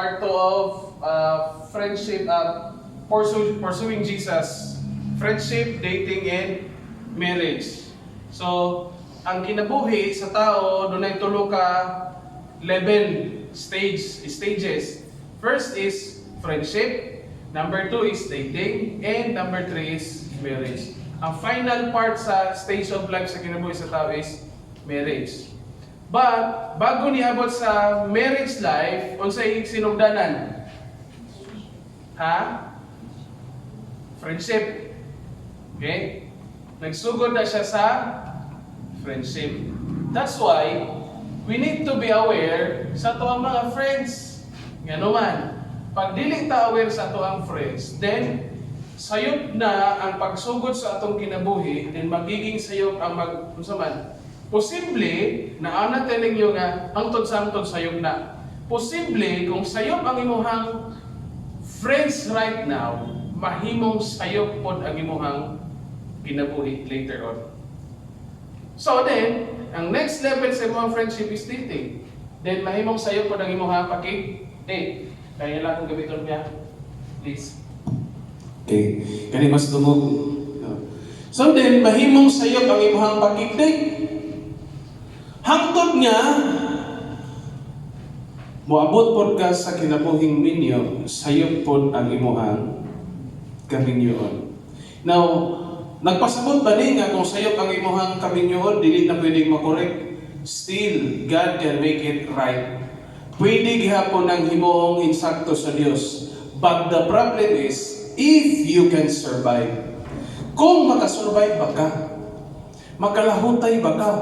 Part 2 of friendship, pursuing Jesus. Friendship, dating, and marriage. So, ang kinabuhi sa tao, doon ay tulo ka level, stages. First is friendship, number 2 is dating, and number 3 is marriage. Ang final part sa stage of life sa kinabuhi sa tao is marriage. But, bago niabot sa marriage life, unsay sinugdanan? Ha? Friendship. Okay? Nagsugod na siya sa friendship. That's why, we need to be aware sa tuwang mga friends. Nga naman, pag dili ta aware sa tuwang friends, then, sayop na ang pagsugod sa atong kinabuhi, then magiging sayop ang posible, na ana telling you nga, hangtod sa hangtod sayop na. Posible, kung sayop ang imuhang friends right now, mahimong sayop pod ang imuhang kinabuhi later on. So then, ang next level sa imuhang friendship is dating. Then, mahimong sayop pod ang imuhang pakig-date. Kaya lang kung gamiton niya. Please. Okay, kani mas dumog. So then, mahimong sayop ang imuhang pakig-date. Hangtod nga, moabot pod ka sa kinabuhing minyo, sayop pod ang imuhang kaminyoon. Now, nagpasabot ba ni nga kung sayop ang imuhang kaminyoon, dili na pwedeng makorek? Still, God can make it right. Pwede gihapon ang himuong insakto sa Dios. But the problem is, if you can survive. Kung makasurvive ba ka, makalahutay ba ka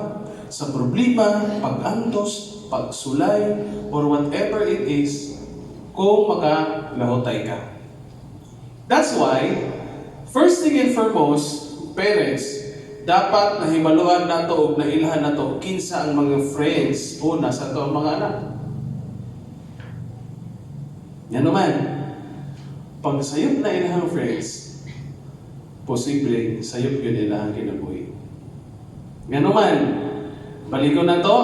sa problema, pag-antos, pagsulay, or whatever it is, kung makalahutay ka. That's why, first thing and foremost, parents, dapat nahimaluan nato o nailhan nato kinsa ang mga friends una sa to ang mga anak. Yan naman, pag sayop na ilahang friends, posible sayop yun ilahang kinabuhi. Yan naman, baligon na to,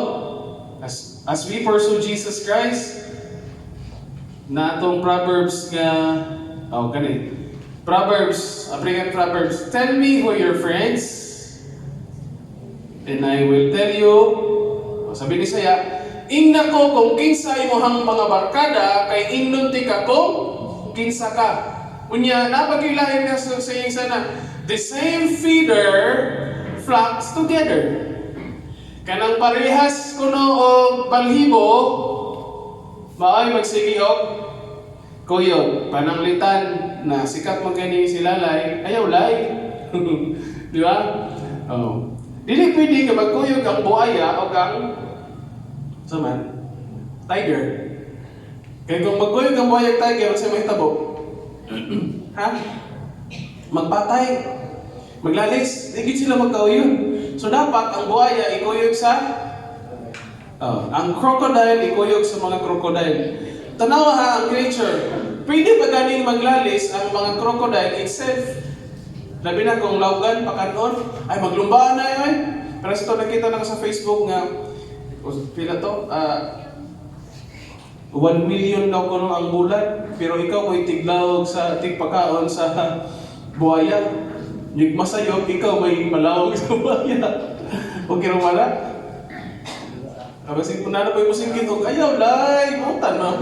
as we pursue Jesus Christ, na itong Proverbs nga, Proverbs, African Proverbs, tell me who your friends, and I will tell you, sabi ni Saya, ingna ko kung kinsa imuhang mga barkada, kay ingnon ti ka kung kinsa ka. Unya, napagilahin na sa saying sana, the same feeder flocks together. Kanang parehas kuno o balhibo, maay magsigi og kuyog. Pananglitan na sikat magani si lalay, ayaw lay. Di ba? Oh. Dili pwede ka magkuyog ang buaya o ang tiger. Kaya kung magkuyog ang buaya tiger, sa may tabo. Ha? Magpatay. Maglalis. Higit sila magkauyon. So dapat ang buhaya ikuyog sa ang crocodile ikuyog sa mga crocodile. Tanawa ha ang creature. Pwede ba ganing maglalis ang mga crocodile itself? Labi na kung lawgan pakanon ay maglumbaan na yun. Pero ito nakita na ko sa Facebook nga pila to 1 million daw kuno ang bulan, pero ikaw may tiglawog sa tigpakaon sa buhaya. Yung masayop, ikaw may malawag sa buhaya. Huwag kira wala. Kasi kung na po yung musingkit, ayaw, lay, mutan na.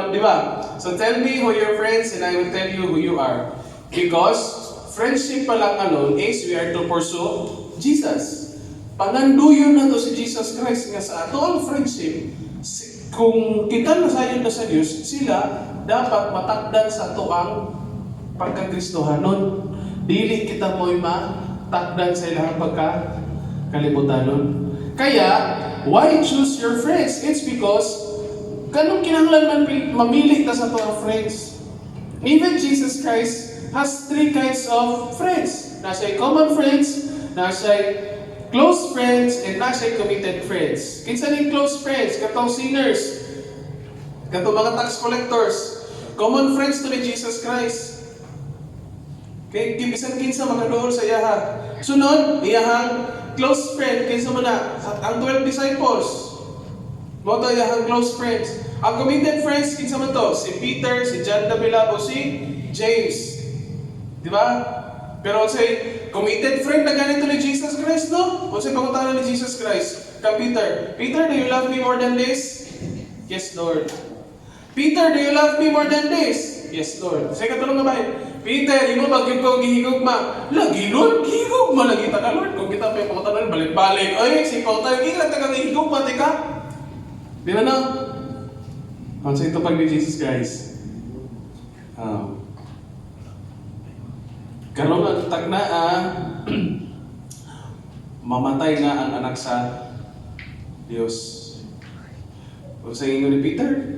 Di ba? So tell me who your friends and I will tell you who you are. Because friendship pa lang alone is we are to pursue Jesus. Panganduyon na to si Jesus Christ nga sa ato ang friendship. Kung kita nasayon na sa Diyos, sila dapat matakdan sa ato ang pagkakristohanon. Dili kita mo'y matakdan sa ilang pagkakalibutan. Kaya, why choose your friends? It's because kanong kinahanglan mamili ta sa ato friends. Even Jesus Christ has 3 kinds of friends. Nasa'y common friends, nasa'y close friends, and nasa'y committed friends. Kinsa ning close friends? Katong sinners, katong mga tax collectors, common friends to ni Jesus Christ. Kay bisan kinsa makaduol sa iyaha. Sunod, iyahang close friend kinsa man na ang 12 disciples. Mo to iyang close friends. Ang committed friends kinsa man to? Si Peter, si John Dabilab, o si James. Di ba? Pero say committed friend na ganito ni Jesus Christ, no? O say pangutanan ni Jesus Christ kay Peter. Peter, do you love me more than this? Yes, Lord. Peter, do you love me more than this? Yes, Lord. Say katulong nga ba? Peter, imo bagyo ko gihigugma. Lagi, Lord, gihigugma lagi ta ka, Lord. Kung kita pa pangutanan balik-balik. Oy, si Paul tayo gilat ka gihigugma tika. Di ba na? Kung sa ito pag ni Jesus Christ. Karon ang tagnaa, mamatay na ang anak sa Diyos. Kung sa inyo ni Peter,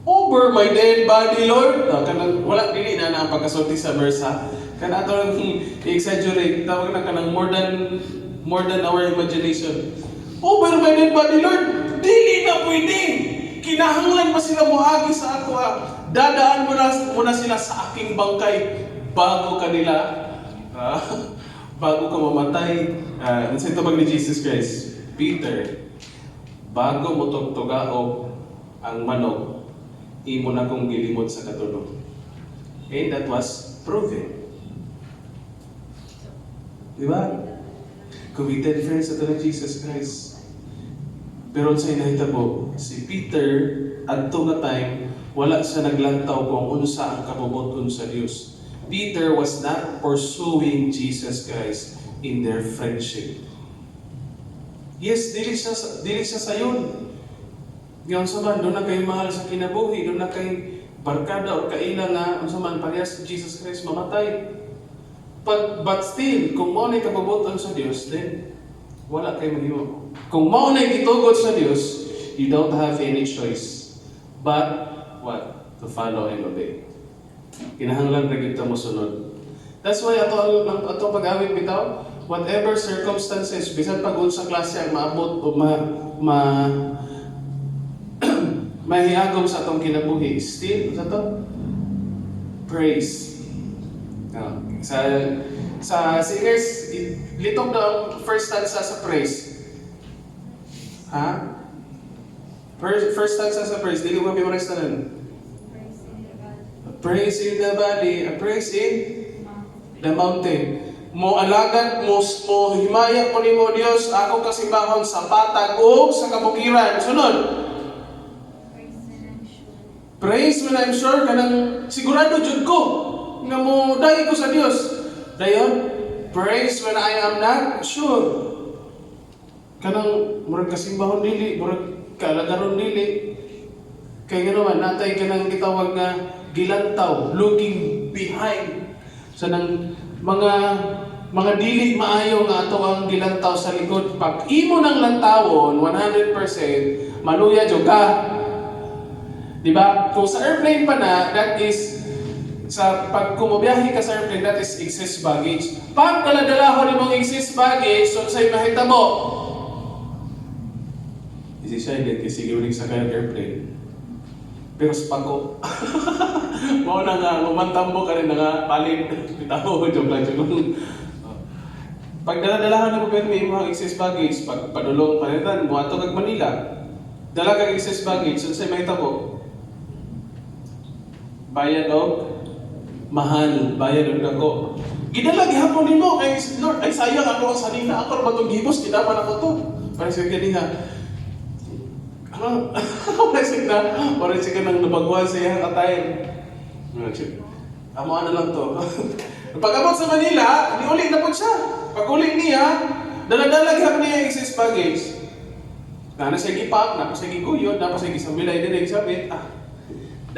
over my dead body, Lord. Kanang wala dili na ang pagkasulti sa verse ha. Kana ato lang i-exaggerate, tawag na kanang more than our imagination. Over my dead body, Lord. Dili na pwede. Kinahanglan pa sila muhagi sa ako ha. Dadaan mo na sila sa aking bangkay bago kanila bago ka mamatay. Sa ito pag ni Jesus Christ, Peter, bago mo tugtugao ang manok, imo na kong gilimot sa katulog. And that was proven. Diba? Committed friends ito ng Jesus Christ. Pero sa inahitabo, si Peter, adto nga time, wala siya naglantaw kung unsa ang kabubuton sa Dios. Peter was not pursuing Jesus Christ in their friendship. Yes, dili siya sayon. Ngayon sa man, doon na kayo mahal sa kinabuhi, doon na kayo barkada o kaila na, sa man, parehas Jesus Christ mamatay. But still, kung maunay kabubuton sa Diyos, then wala kayo mag-iwa. Kung maunay gitugod sa Diyos, you don't have any choice. But, what? To follow and obey. Kinahanglan na kita mo sunod. That's why ato pag-awit bitaw, whatever circumstances, bisan pag sa klase ang maabot o mahihagom sa atong kinabuhi, still, sa to? Praise. Sa singers, litong daw ang first stanza sa praise. Ha? First stanza sa praise, dili mo memorize na nun. Praise in the valley, a praise in the mountain. Mo alagad, mo himaya ko ni mo Dios, ako kasimbahon sa patag o sa kabukiran. Sunod. Praise when I'm sure kanang sigurado jud ko nga mo dai ko sa Dios. Dayon, praise when I am not sure. Kanang murag kasimbahon dili, murag kalagaron dili. Kay ganaman natay kanang gitawag nga gilantaw, looking behind. So nang mga dili maayo nga ato ang gilantaw sa likod. Pag imo nang lantawon 100%, maluya jud ka. Diba? Kung sa airplane pa na, that is pag kumabiyahe ka sa airplane, that is excess baggage. Pag daladalahon mong excess baggage, so sa'yo mahitabo. Isi-shine kasi giuling sa kayang airplane. Pero sa pako, mao na nga, mamantambo ka rin na nga, palit. Bitaw, joke lang. Pag daladalahan na mo may mga excess baggage, pag padulong panitan, muato kag Manila, dala kag excess baggage, so sa'yo mahitabo. Bayad o mahal, bayad o dako. Gidala gihapon nimo kay Lord, ay sayang ako ang sanina, ako ra matong gibos, kidaman ako to. Para sa kaniya. Ano? Parang siya nang nabagwan sa iyang atay. Amo ano lang to. Pag-abot sa Manila, niuli na po siya. Pag-uli niya, dala-dala gihapon niya yung excess baggage. Na siya gipak, na siya giguyod, na siya gisambilay din sabit.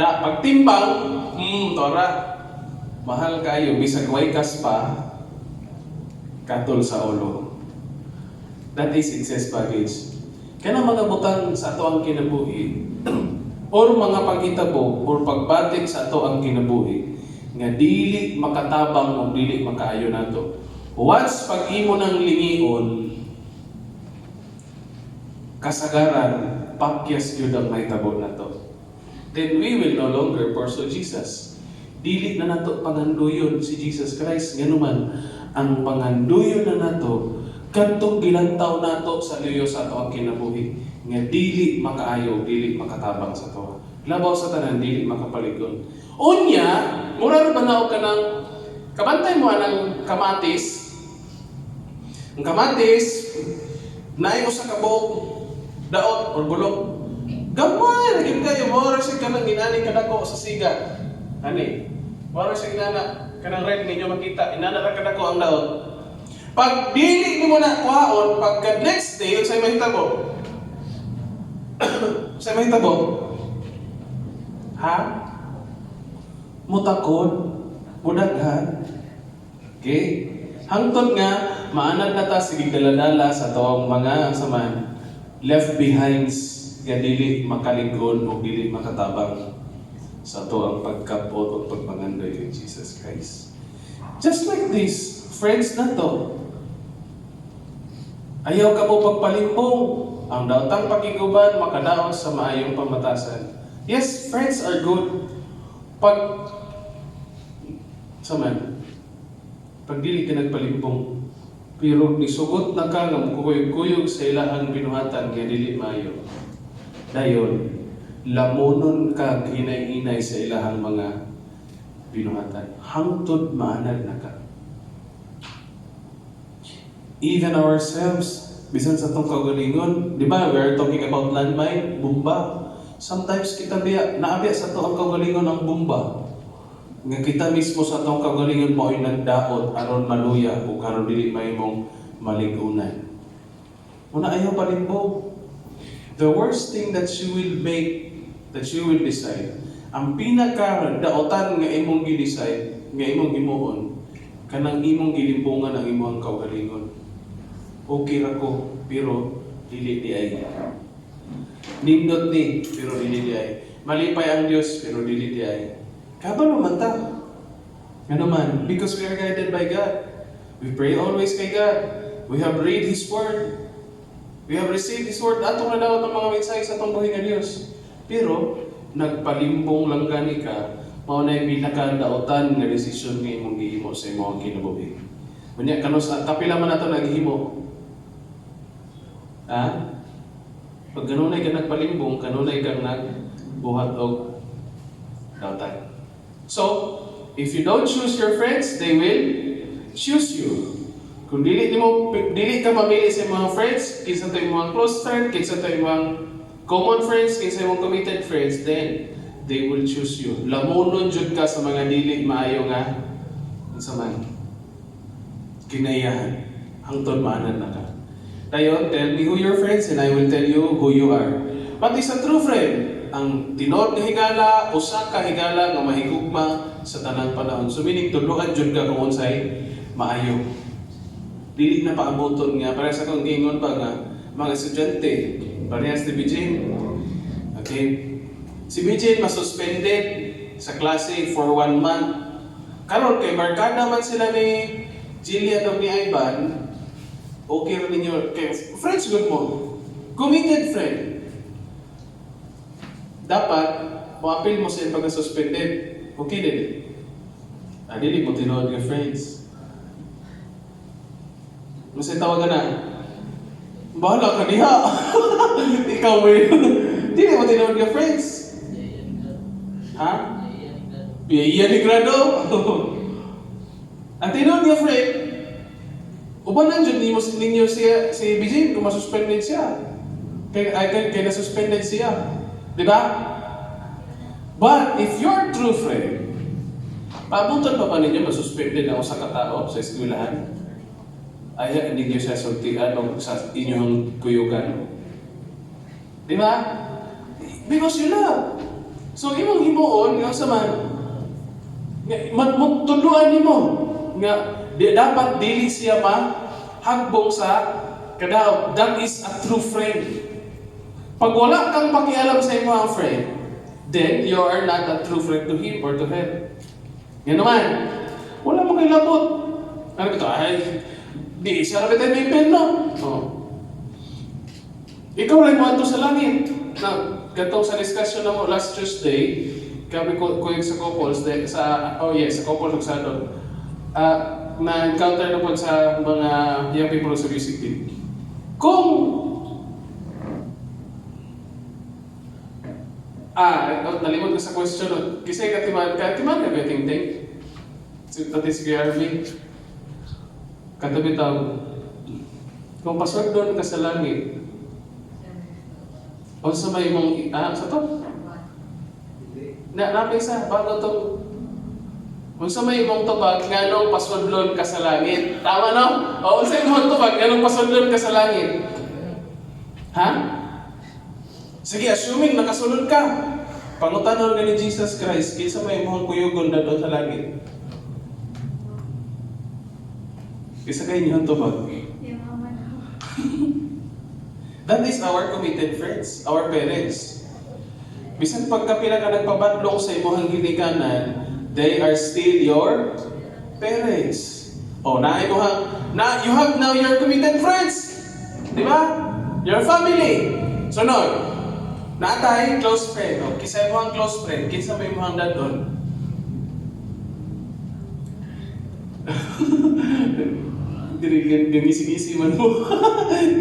Pagtimbang, tora, mahal kayo, bisag waikas pa, katol sa ulo. That is excess baggage. Kaya mga butang sa ato ang kinabuhi, or mga paghitabo, or pagbatik sa ato ang kinabuhi, nga dili makatabang o dili makaayo nato. Once pag-imo ng lingion, kasagaran, pakyas yun ang may tabo na to. Then we will no longer pursue Jesus. Dili na nato panganduyon si Jesus Christ. Nganuman, ang panganduyon na nato, kantong gilantaw nato sa liyo sa ato ang kinabuhi. nga dili makaayo, dili makatabang sa to. Labaw sa tanan, dili makapaligon. Unya, mura rin banaw ka ng, kabantay mo ng kamatis. Ang kamatis, naay mo sa kabog, daot, or bulok. Gamay, naging kayo, mura siya ka ng ginani kadako sa siga. Ani, mura siya ginana, kanang red ninyo makita, inana kadako ang daot. Pag dili mo na kuhaon, pagka next day, sa'yo mahitabo. Sa'yo mahitabo. Ha? Mutakod, mudaghan. Okay? Hangtod nga, maanad na ta sige daladala sa tawang mga saman left behinds nga dili makaligon o dili makatabang sa to ang pagkapot o pagpangandoy kay Jesus Christ. Just like this, friends na to. Ayaw ka mo pagpalimbong. Ang daotang pakiguban makadaos sa maayong pamatasan. Yes, friends are good. Pag dili ka nagpalimbong, pero nisugot na ka nga kuyog-kuyog sa ilahang binuhatan nga dili maayo. Dayon, lamunon ka hinay-hinay sa ilahang mga binuhatan. Hangtod maanad na ka. Even ourselves, bisan sa itong kaugalingon, di ba, we are talking about landmine, bomba. Sometimes kita naabya sa itong kaugalingon ng bomba. Nga kita mismo sa itong kaugalingon mo ay nagdaot, aron maluya, o karon dili may mong maligunan. Muna ayaw palimbog. The worst thing that you will decide, ang pinaka-daotan nga imong gi-decide, nga imong gimuon, kanang imong gilimbungan ang imong kaugalingon. Okay ra ko, pero dili di ay. Nindot ni, pero dili di ay. Malipay ang Diyos, pero dili di ay. Kabalo man ta. Ano man, because we are guided by God. We pray always kay God. We have read His Word. We have received His Word. Atong na daw ang mga mensahe sa itong buhay ng Diyos. Pero, nagpalimbong lang gani ka, mao na yung pinaka-daotan nga desisyon nga imong gihimo sa imong kinabuhi. Unya kanos kapila man nato naghimo. Ha? Pag ganunay ka nagpalimbong, kanunay kang nagbuhat og daotan. So, if you don't choose your friends, they will choose you. Kung dili ka mamili sa mga friends, kinsa to yung mga close friends, kinsa to yung mga common friends, kinsa yung committed friends, then they will choose you. Lamunon jud ka sa mga dili maayo nga sa man kinayahan. Hangtod maanan na ka. Dayon, tell me who your friends and I will tell you who you are. But is a true friend, ang tinod nga higala, usa ka higala nga mahigugma sa tanang panahon. So meaning, tuluan jud ka kung unsay maayo. Dili na paaboton nga, para sa kong gingon pa nga, mga estudyante, parehas ni Bijin. Okay? Si Bijin masuspended sa klase for 1 month. Karon kay markada man sila ni Jillian o ni Ivan, okay rin ninyo, kay friends good mo, committed friend. Dapat, maapil mo sa iyong pagka-suspended. Okay din. Dili mo tinood ka friends. Masay tawagan na, bahala ka diha. Ikaw mo yun. Dili mo tinood ka friends. Ha? Biyaya ni grado. Ang tinood niya friend, uban nandiyon ninyo siya, si Bijin kung masuspended siya. Kaya na-suspended siya. Di ba? But if you're true friend, paabutan pa ba ninyo masuspended na usa ka tao sa eskwelahan? Ay, hindi nyo siya sultian o sa inyong kuyugan. Di ba? Because you love. So, imong himuon, nga sa man, magtuluan mo nga dapat dili siya hagbong sa kadaot. That is a true friend. Pag wala kang pakialam sa imong friend, then you are not a true friend to him or to her. Yan naman. Wala mo kay labot. Ano ito? Ay, di siya rabi tayo may no? Oh. Ikaw lang mo ato sa langit. Na, gatong sa discussion na mo last Tuesday, kami ko sa couples, sa couples sa doon. Na-encounter na po sa mga young people sa music team. Kung nalimot ko sa question. Kisay katiman ka ba ting-ting? Pati si Arvin. Katabi tao. Kung paswag doon ka sa langit, o sa may mong, sa to? Napay sa, bago to. Kung sa may mong tubag, nganong paswadlon ka sa langit. Tama no? O sa mong tubag, nganong paswadlon ka sa langit. Ha? Sige, assuming nakasulod ka. Pangutanon ka ni Jesus Christ, kaysa may mong kuyugon na doon sa langit. Kaysa kayo niyo tubag. That is our committed friends, our parents. Bisan pagkapila ka nagpabadlong sa imong ginikanan, they are still your parents. Oh, you have now your committed friends. Di ba? Your family. Sunod. Natay close friend. O, kisa mo ang close friend, kinsa may mo ang dadon. Gangisi-gisi man mo.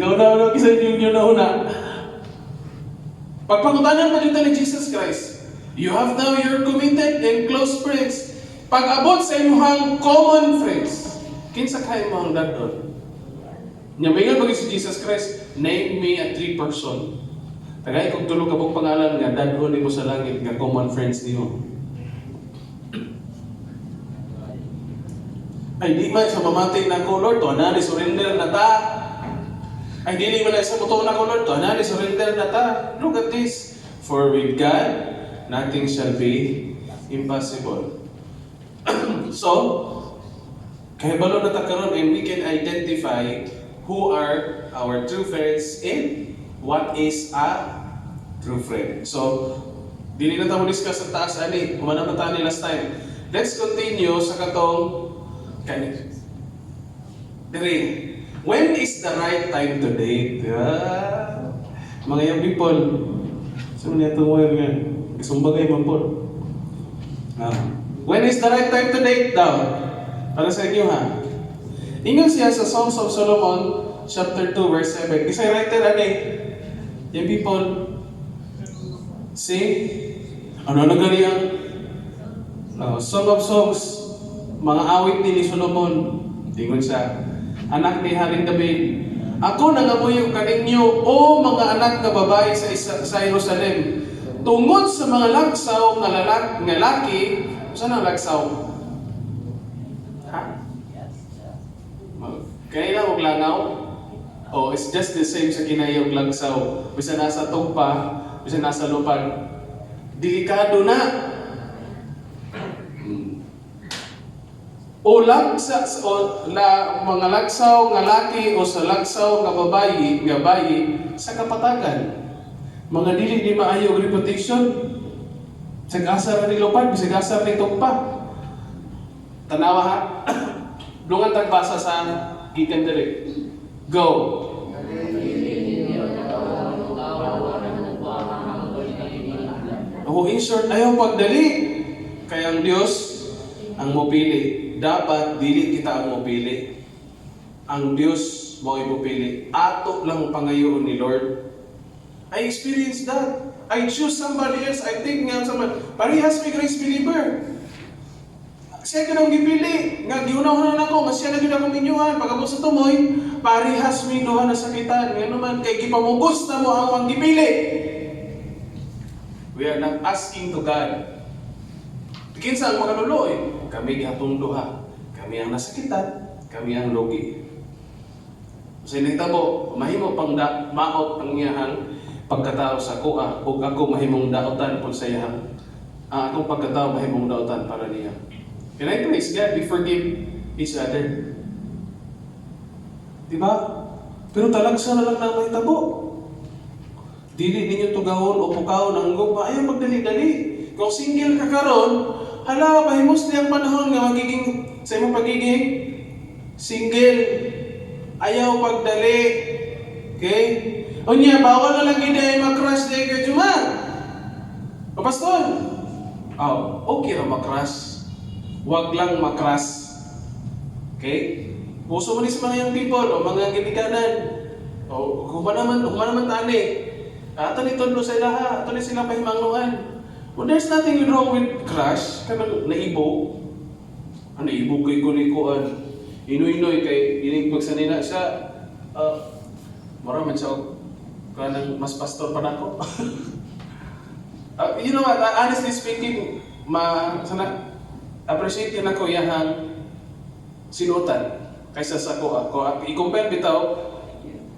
Nauna, kisa yung nauna. Pagpangutanan pa dito ni Jesus Christ, you have now your committed and close friends. Pag-abot sa imuhang common friends, kinsa kayo mo ang dadon. Nyamingan bagi si Jesus Christ, name me a 3 person. Tagay kung tulog ka pong pangalan nga, dadon mo sa langit nga common friends niyo. Ay di man sa mamatay na ko, Lord, to na ni surrender na ta. Ay di man sa muto na ko, Lord, to na ni surrender na ta. Look at this. For with God, nothing shall be impossible. So, kaya balo na ta karon and we can identify who are our true friends and what is a true friend. So, dili na tayo discuss sa taas ani, kumana na tayo last time. Let's continue sa katong when is the right time to date? Mga young people, saan niya itong word nga? Isumbagay man po. When is the right time to date daw? Para sa inyo ha. Ingon siya sa Songs of Solomon, chapter 2, verse 7. Isa'y writer ani, young people, see? Ano na ganyan? Song of Songs, mga awit ni Solomon. Tingon siya, anak ni Haring David, ako nangamuyo kaninyo, o mga anak na babae sa Jerusalem, tungod sa mga lagsaw nga laki, saan ang lagsaw? Ha? Kanina og langaw? Oh, it's just the same sa kinayog lagsaw. Bisa nasa tugpa, bisa nasa lupag. Delikado na. O mga lagsaw nga laki o sa lagsaw nga babayi sa kapatagan. Mga dili di maayo og reputation. Sagasar ni lupad, sagasar ni tugpa. Tanawa ha. Dungan tagbasa sa gikan diri. Go. In short, ayaw pagdali. Kaya ang Diyos ang mopili. Dapat dili kita ang mopili. Ang Diyos mo ipupili. Ato lang pangayoon ni Lord. I experienced that. I choose somebody else. I think nga somebody. Parehas may grace believer. Siya ka nang gipili. Nga giunaw na ako. Masya na yun ako minyuhan. Pagkabot sa tumoy, parehas may duha na sakitan. Nga naman, kay gipamugos na mo ang gipili. We are not asking to God. Kinsa ang makaluloy? Kami gihapong duha. Kami ang nasakitan, kami ang logi. Sa initabo, mahimo pang maot ang iyahang pagkatao sa kuha, ug ako mahimong daotan po sa iyahang akong pagkatao mahimong daotan para niya. Can I praise God? We forgive each other. Diba? Pero talagsa na lang na may tabo. Dili ninyo tugahon o pukahon ang gugma. Ayaw magdali-dali. Kung single ka karon, hala, mahimos niyang panahon nga magiging sa imong pagiging single. Ayaw pagdali. Okay? O niya, bawal na lang gina makrush na kay Juman. O pastor? Okay ra makrush. Huwag lang makrush. Okay? Puso mo ni sa mga young people o mga ginikanan. O human naman tani. Ato ni tudlo sa ilaha. Ato ni sila pahimangnuan. Well, there's nothing wrong with crush. Kanang naibo. Ano, naibo kay kunikuan. Inoy-inoy kay ining pagsanina siya. Mara man siya kanang mas pastor pa nako. You know what, honestly speaking, sana appreciate yun ako yahang sinutan kaysa sa ako. I-compare bitaw,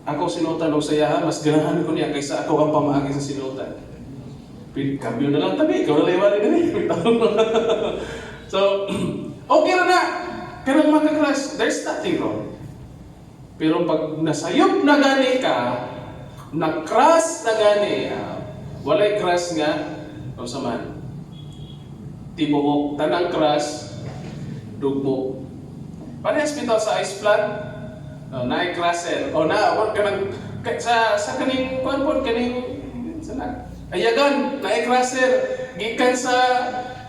ako sinutan o sayahan, mas ganahan ko niya kaysa ako ang pamaagi sa sinutan. Kambyo na lang tabi, ikaw na lang iwali na So, okay na na. Kanang magka-crush, there's nothing wrong. Pero pag nasayop na gani ka, na-crush na gani, walay crush nga, o saman, tibuok, tanang crush, dugmo. Parehas bitaw sa ice plant, na-crusher, o wag ka nang, sa kaning, kaning, sana, ayagan, na-crusher, gikan sa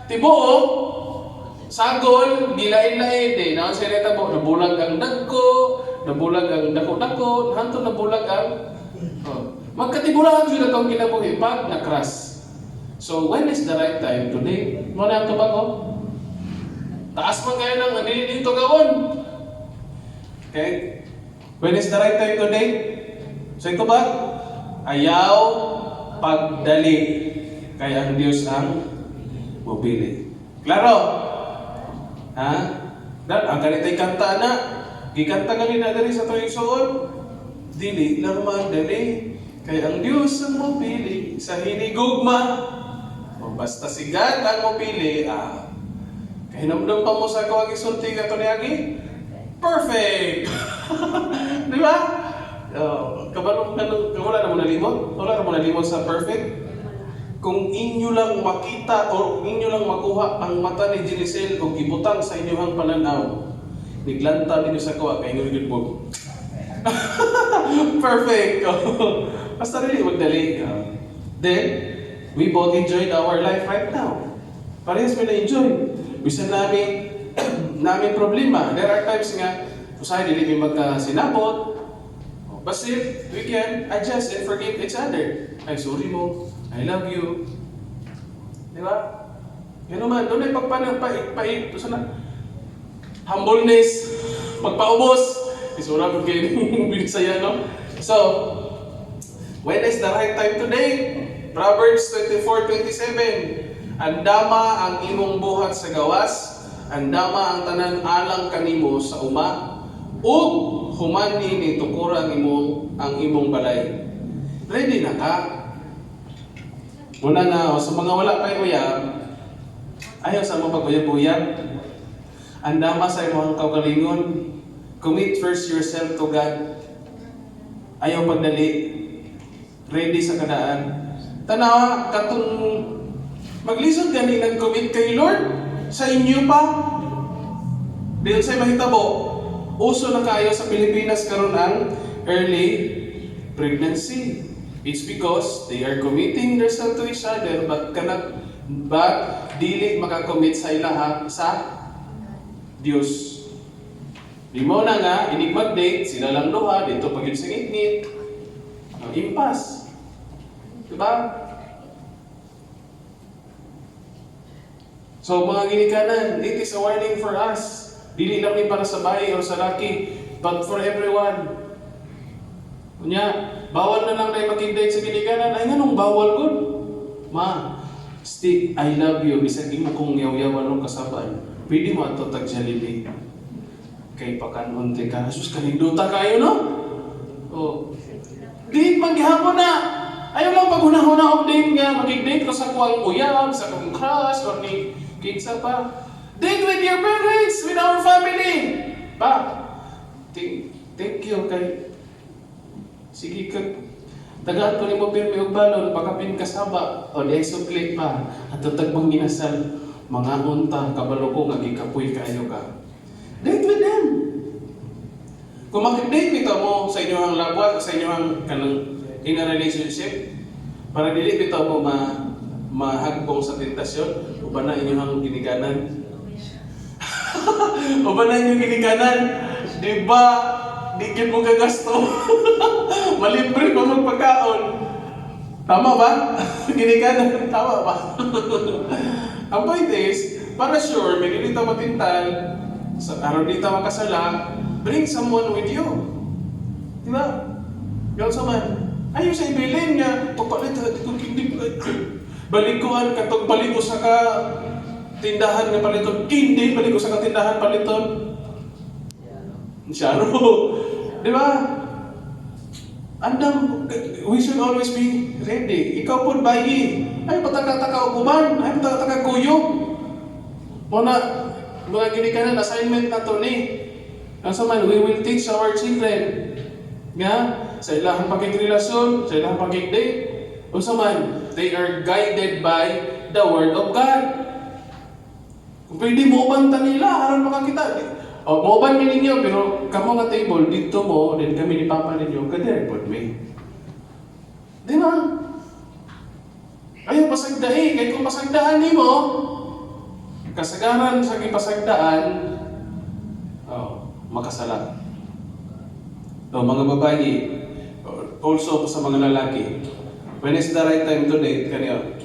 tibuok, sagol, gilain-lain, na siya neta mo, nabulag ang dagko, nabulag ang dako-dako, hanto nabulag ang, magkatibulaan sila itong kinabuhi pag na-crush. So, when is the right time? Today? Mo na ang tubag ko? Taas man kayo ng dito gawon. Okay? When is the right time today? So, ito ba? Ayaw pagdali. Kaya ang Diyos ang mabili. Klaro? Ha? Ang ganitay kanta na. Gikanta ganina dali sa tuyong suod. Dili lang madali. Kaya ang Diyos ang mabili sa hinigugma. O basta si God ang mabili, kahinamdam pa mo sa kawag isulti ka ito niyagi? Perfect! Di ba? Wala na mo nalimot? Wala na mo nalimot sa perfect? Kung inyo lang makita o inyo lang makuha ang mata ni Jelisel o gibutang sa inyong pananaw, niglanta ninyo sa kawag, kaya nyo po. Perfect! Basta rin, magdali. Then, we both enjoyed our life right now. Parehas may na-enjoy. Bisa namin problema. There are times nga, usay, dili may magkasinabot. But if we can adjust and forgive each other. Ay, sorry mo. I love you. Di ba? Yan naman, doon ay pagpait. Sana, humbleness, magpaubos. Isura ko kayo binisaya, no? So, when is the right time today? Proverbs 24:27. Andama ang imong buhat sa gawas, andama ang tanan alang kanimo sa uma, ug humani ni tukura ang imong balay. Ready na ka? Muna na, sa mga wala pa'y uyab, ayaw sa mga pag-uyab-uyab. Andama sa imong kaugalingon. Commit first yourself to God. Ayaw pagdali. Ready sa kadaan. Tanawa, katong maglisod gani nag-commit kay Lord sa inyo pa. Dahil sa'y mahitabo, uso na kayo sa Pilipinas karon ang early pregnancy. It's because they are committing themselves to each other but dili makakommit sa ilaha sa Diyos. Di mo na nga, inig mag-date, sila lang duha, dito pag-ibig sa ngit-ngit. Impas. Diba? So mga ginikanan, it is a warning for us. Dili lang ni para sa bahay o sa laki, but for everyone. Kunya, bawal na lang tayo mag-date sa ginikanan. Ay nga nung bawal good. Ma, stick, I love you. Bisag mo kong yaw-yawan nung kasaban. Pwede mo ato tag-Jollibee. Kay pakanunti ka. Sus, kaninduta kayo, no? Oh. Date maghihapon na. Ayaw lang paghuna-huna og date nga. Mag-date ko sa kuwang uyab, sa kong crush, or ni kinsa pa. Date with your parents, with our family. Pa, thank you kay... Sige ka. Tagaan ko ni mo pirmi og balon, pakapin kasaba. O di ay suklit pa. At tatagbang ginasal. Mga unta, kabalo ko nga gikapoy kayo ka. Date with them. Kung mag-date bitaw mo sa inyong labwat o sa inyong kanang in a relationship, para dili bitaw mo mahagbong sa tentasyon, o ba na inyong ginikanan? O ba na inyong ginikanan? Diba? Di gyud mo gagasto. Malibre pa magpagkaon. Tama ba? Ginikanan, tama ba? Ang point is, para sure, may dili ta matintal, sa araw di ta makasala, bring someone with you. Di ba? Yung sa man, ayaw sa ibilin nga, papalit kung hindi balikuan katong balik ko sa ka tindahan nga paliton, hindi balik ko sa ka tindahan paliton. Syaro. Di ba? Andam, we should always be ready. Ikaw po bayi. Ay pataka-taka upuman, ay pataka-taka kuyog. Muna, mga ginikanan, assignment na to ni. Ang saman, we will teach our children. Nga, sa ilahang pakikrelasyon, sa ilahang pakikdate. O saman, they are guided by the Word of God. Kung pwede mo ubanta nila, aron makakita. O, mauban mi ninyo, pero kamo nga table, dito mo, din kami ni Papa ninyo, kadir po me. Di ba? Ayaw pasagdahi, kaya kung pasagdaan ni mo, kasagaran sa ipasagdaan, makasala. So, mga babae, also sa mga lalaki, when is the right time to date? Kaniya,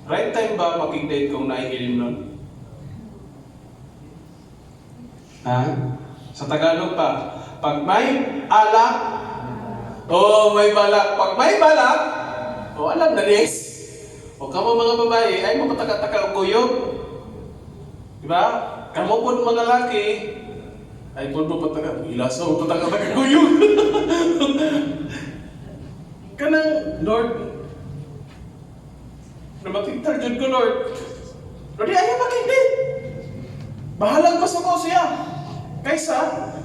right time ba makik-date kung naiilim nun? Ha? Sa Tagalog pa, pag may alak, may balak. Pag may balak, alam na yes. O kamo mga babae, ay mapataka-taka o kuyog. Diba? Kamo po mga lalaki, ay po pataka, ilaso, pataka-taka kuyog. Kanang, Lord, namatigtar dyan ko, Lord. Lord, ayaw makikdate. Bahalag pa sa ko siya. Kaysa,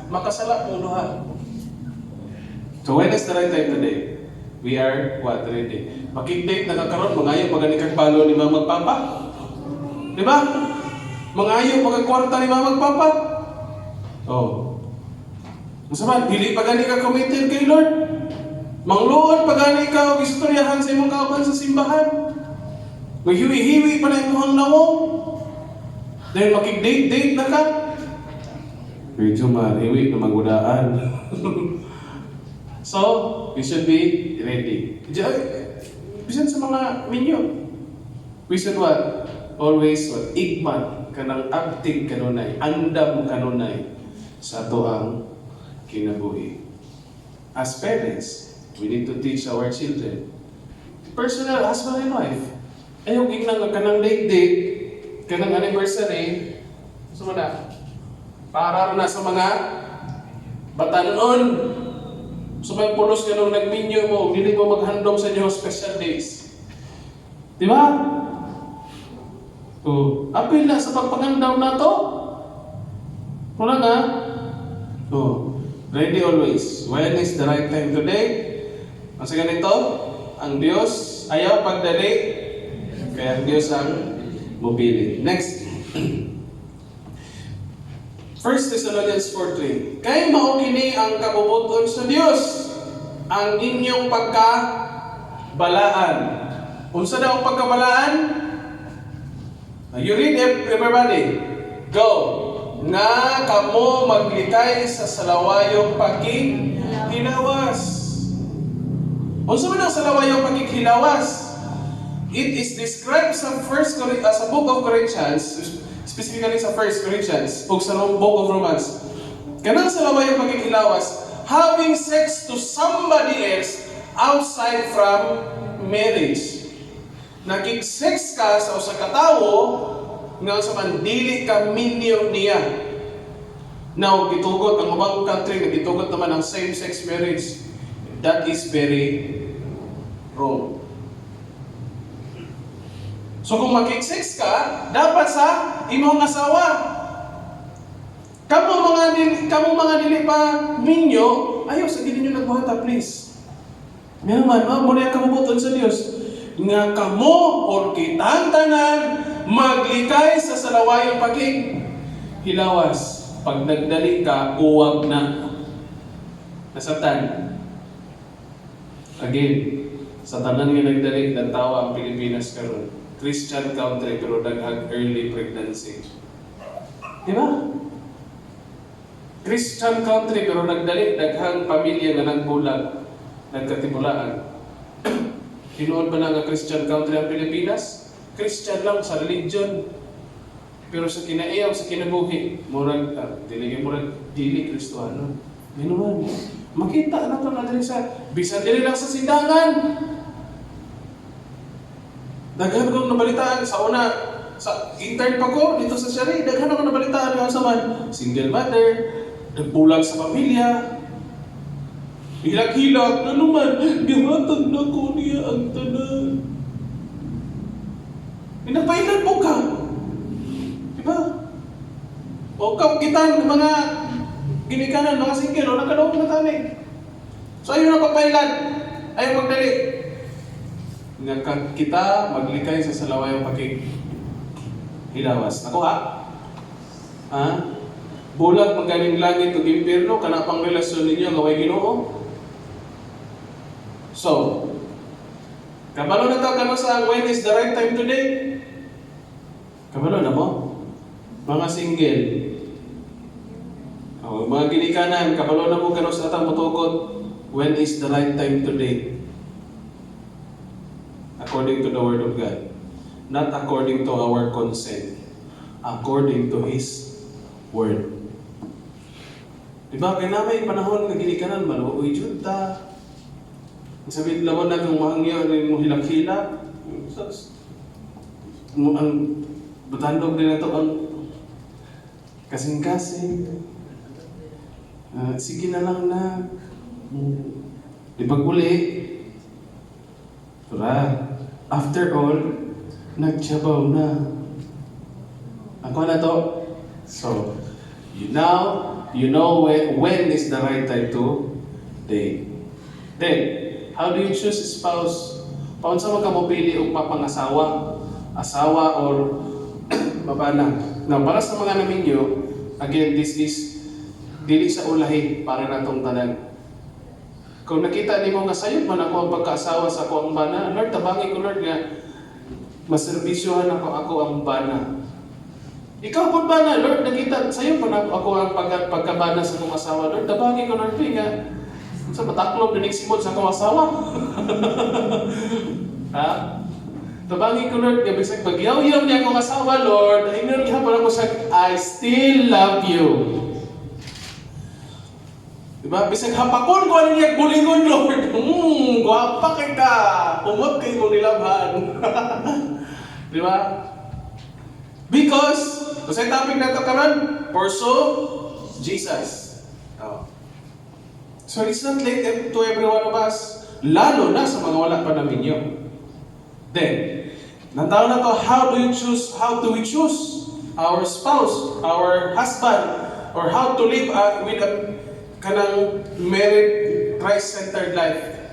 makasala mong duha. So when is the right time today? We are what? Ready. Makik-date nakakaroon, mangayo maganikang palo ni Mama Papa. Di ba? Mangayo magkakwarta ni Mama Papa. Masaman, dili pa gani ka committed kay Lord. Mangluon pa gani ka o istoryahan sa imong kauban sa simbahan. Maghiwi-hiwi pa na imong nawong. Dahil makik-date na ka. Medyo mariwi na magudaan. So, we should be ready. Bisan sa mga minyo. We should what? Always what? Igman kanang acting kanunay. Andam kanunay sa tuang kinabuhi. As parents, we need to teach our children. Personal husband and wife. Ayaw gignang kanang date-date, kanang anniversary, so na, para na sa mga batanon. So may pulos ka nung nagminyo mo, hindi mo maghandom sa inyo special days. Di ba? Apil na sa pagpangandam na to. Wala nga. Ready always. When is the right time today? Ang sa ganito, ang Diyos ayaw pagdali, kaya ang Diyos ang mubili. Next. 1 Thessalonians 4:3. Kay mao kini ang kabubuton sa Dios, ang inyong pagkabalaan. Unsa daw ang pagkabalaan? You read everybody. Go. Nga kamo maglikay sa salawayong paghihilawas. Unsa man ang salawayong paghihilawas? It is described sa book of Corinthians, specifically sa 1 Corinthians, o sa book of Romans. Kanang salawayong paghihilawas, having sex to somebody else outside from marriage. Nakik-sex ka sa usa ka tawo nga sa mandili ka minyo niya. Now, gitugot ang ubang country nga gitugot naman ang same-sex marriage. That is very wrong. So kung makik-sex ka, dapat sa imong asawa. Kamo mga dili pa minyo, ayaw sa gid ninyo nagbuhata, please. Ngaman, mo na kabubuton sa Dios. Nga kamo or kitang tanan maglikay sa salawayong paghihilawas. Pag nagdali ka, uwag na. Nasatan. Again, sa tanan nga nagdali, nagtawa ang Pilipinas karon. Christian country pero daghang early pregnancy. Di ba? Christian country pero nagdali daghang pamilya nga nagbulag, nagkatibulaan. Tinuod ba na nga Christian country ang Pilipinas? Christian lang sa religion. Pero sa kinaiyaw, sa kinabuhi, murag, dili Kristohano. Minuman. Makita na ito na dali sa, bisan dili lang sa sindangan. Daghan kong nabalitaan sa una, sa intern pa ko dito sa Shari, daghan ako nabalitaan nga sa man. Single mother, nagbulag sa pamilya, hilak-hilak, na naman, gihatag na ko niya ang tanan. Pinapailan mo ka. Diba? O kapitan ng mga ginikanan, mga single, o nakadawag na tani. So ayaw na papailan, ayaw magdali. Nga kita maglikay sa salawayang hilawas. Ako ha? Ha? Bulag magaling langit ug impierno kana pang relasyon ninyo nga way Ginoo. So, kabalo na ta kano sa when is the right time today? Kabalo na mo? Mga single. O, mga ginikanan, kabalo na mo kano sa atang mutugot when is the right time today? According to the Word of God. Not according to our consent. According to His Word. Diba? Kaya na may panahon na ginikanan, maluoy dyan ta. Sabihin naman na kung mahangyo, mo hilak-hilak. Ang butandog din na ito, ang kasing-kasing. Sige na lang na. Di pag-uli. After all, nagtsabaw na. Ako na to. So, you know when is the right time to date. Then, how do you choose a spouse? Paano sa mga mapili o mapangasawa? Asawa or babana? Now, para sa mga naminyo, again, this is dili sa ulahi para natong tanan. Kung nakita ni mo nga sayop man ako ang pagkaasawa sa ako ang bana, Lord, tabangi ko Lord nga, maservisyohan ako ang bana. Ikaw po bana, Lord, nakita sayop man ako ang pagkabana sa akong asawa, Lord, tabangi ko Lord, nga, sa mataklog na nagsimod sa akong asawa. Ha? Tabangi ko Lord, nga bisag pagyaw-yaw niya akong asawa, Lord, hinul hapon ako sa, I still love you. Diba? Bisag hapakon ko ano niya bulingon, Lord. Guwapa kay ka. Umot kayo kong nilabhan. Diba? Because, kung sa'yo topic na ito karon, pursue Jesus. Oh. So it's not late to every one of us. Lalo na sa mga wala pa namin yun. Then, nantaw na to, how do we choose our spouse, our husband, or how to live with a kanang married, Christ-centered life.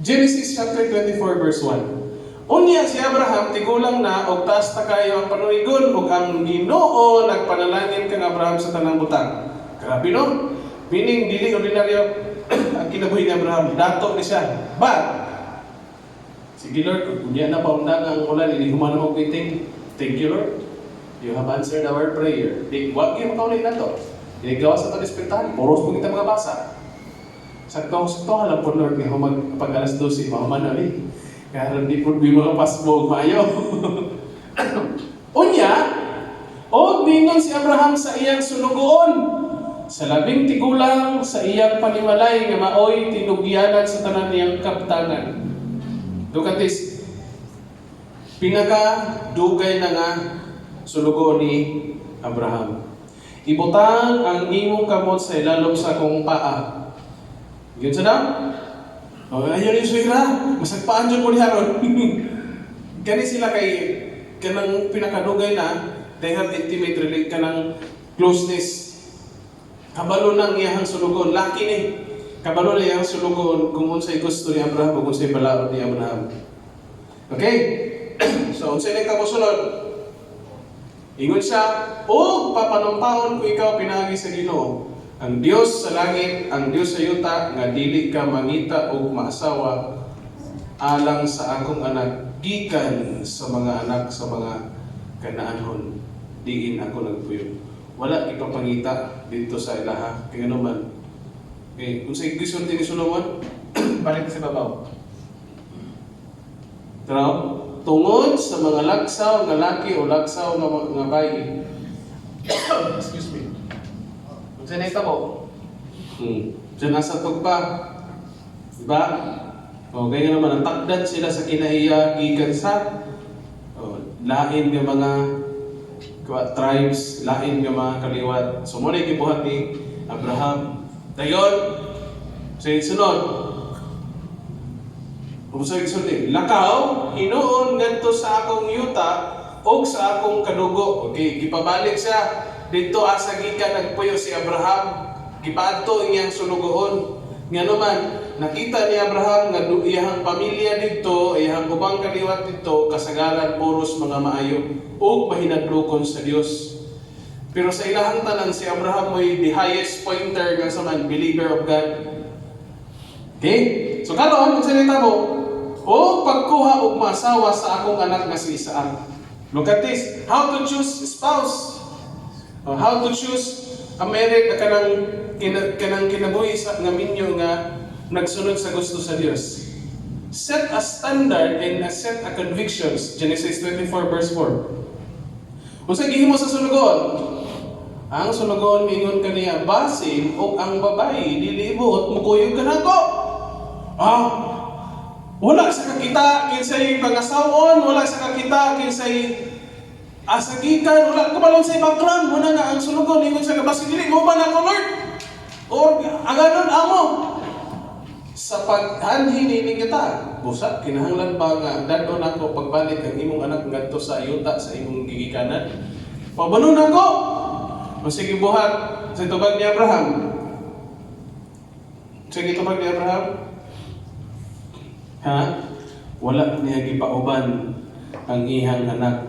Genesis chapter 24 verse 1. Unya si Abraham tigulang na og taas ta kayo ang panuigon ug ang Ginoo nagpanalangin kang Abraham sa tanang butang. Grabe no? Meaning dili ordinaryo ang kinabuhi ni Abraham, dato ni siya. But sige Lord, kung unya na paundang ang ulan, hindi human mo waiting. Thank you Lord. You have answered our prayer. Di wag gyud makaulay nato. Ginagawa sa itong espiritual, poros po kita mga basa. Sakto, alam po Lord, nga pag alas 12, mahuman na rin. Kaya hindi po mga pasbog, maayo. Unya, o ningon si Abraham sa iyang sulugoon, sa labing tigulang sa iyang panimalay, nga maoy tinugyanan sa tanan niyang kaptangan. Dukatis, pinaka-dugay na nga sulugoon ni Abraham. Ibutang ang imong kamot sa ilalom sa akong paa. Yun sa daw? O, ayaw yung suwira. Masagpaan dyan mo ni Haron. Kani sila kay kanang pinakadugay na, they have intimate relate, kanang closeness. Kabalo ng iyahang sulugon. Laki ni. Kabalo na iyahang sulugon kung unsay gusto ni Abraham o unsay balaod ni Abraham. Okay? So, unsay na kamusunod? Ingon siya, o papanumpahon ko ikaw pinagi sa Ginoo. Ang Dios sa langit, ang Dios sa yuta, nga dili ka mangita o maasawa alang sa akong anak, gikan sa mga anak sa mga kanaanhon. Diin ako nagpuyo. Wala ipapangita dito sa ilaha. Kaya naman, okay, kung sa igisulti ni Solomon, balik sa babaw. Pero, tungod sa mga lagsaw nga laki o lagsaw nga bayi. Excuse me. Sa nita mo? Diyan nasa tugpa. Diba? O, kaya naman, natakdan sila sa kinaiya, gikan sa lain nga mga tribes, lain nga mga kaliwat. So, muna yung kibuhat ni Abraham. Dayon, sa sunod, lakaw, hinuon ngadto sa akong yuta o sa akong kadugo. Okay, gipabalik siya. Dito asa gikan nagpuyo si Abraham. Gipadto iyang sulugoon. Nga naman, nakita ni Abraham nga iyang pamilya dito, iyang ubang kaliwat dito, kasagaran puros mga maayo o mahinadlokon sa Dios. Pero sa ilahang tanan, si Abraham mo'y the highest pointer nga sa man, believer of God. Okay? So karon, kung salita mo, o pagkuha og masawa sa akong anak nga si Isaac. Look at this. How to choose spouse. How to choose a married na kanang kinabuhi sa nga minyo nga nagsunod sa gusto sa Dios. Set a standard and set a convictions. Genesis 24 verse 4. Kung sa gihimo sa sulugon, ang sulugon mingon kaniya, basin o ang babae dilibuot mukuyog ka nako. Wala sa kakita kinsay pangasawon, wala sa kakita kinsay asagikan, wala kabalon sa background. Muna nga ang sulugon ingon sa basin dili mo man ako Lord. Or aganon amo. Sa paghanhin ni kita, busa kinahanglan ba nga dadon ako pagbalik ang imong anak ngadto sa ayuta sa imong gigikanan? Pabanon ako. O sige buhat sa tubag ni Abraham. Sige tubag ni Abraham. Wala niya gipauban ang ihang anak.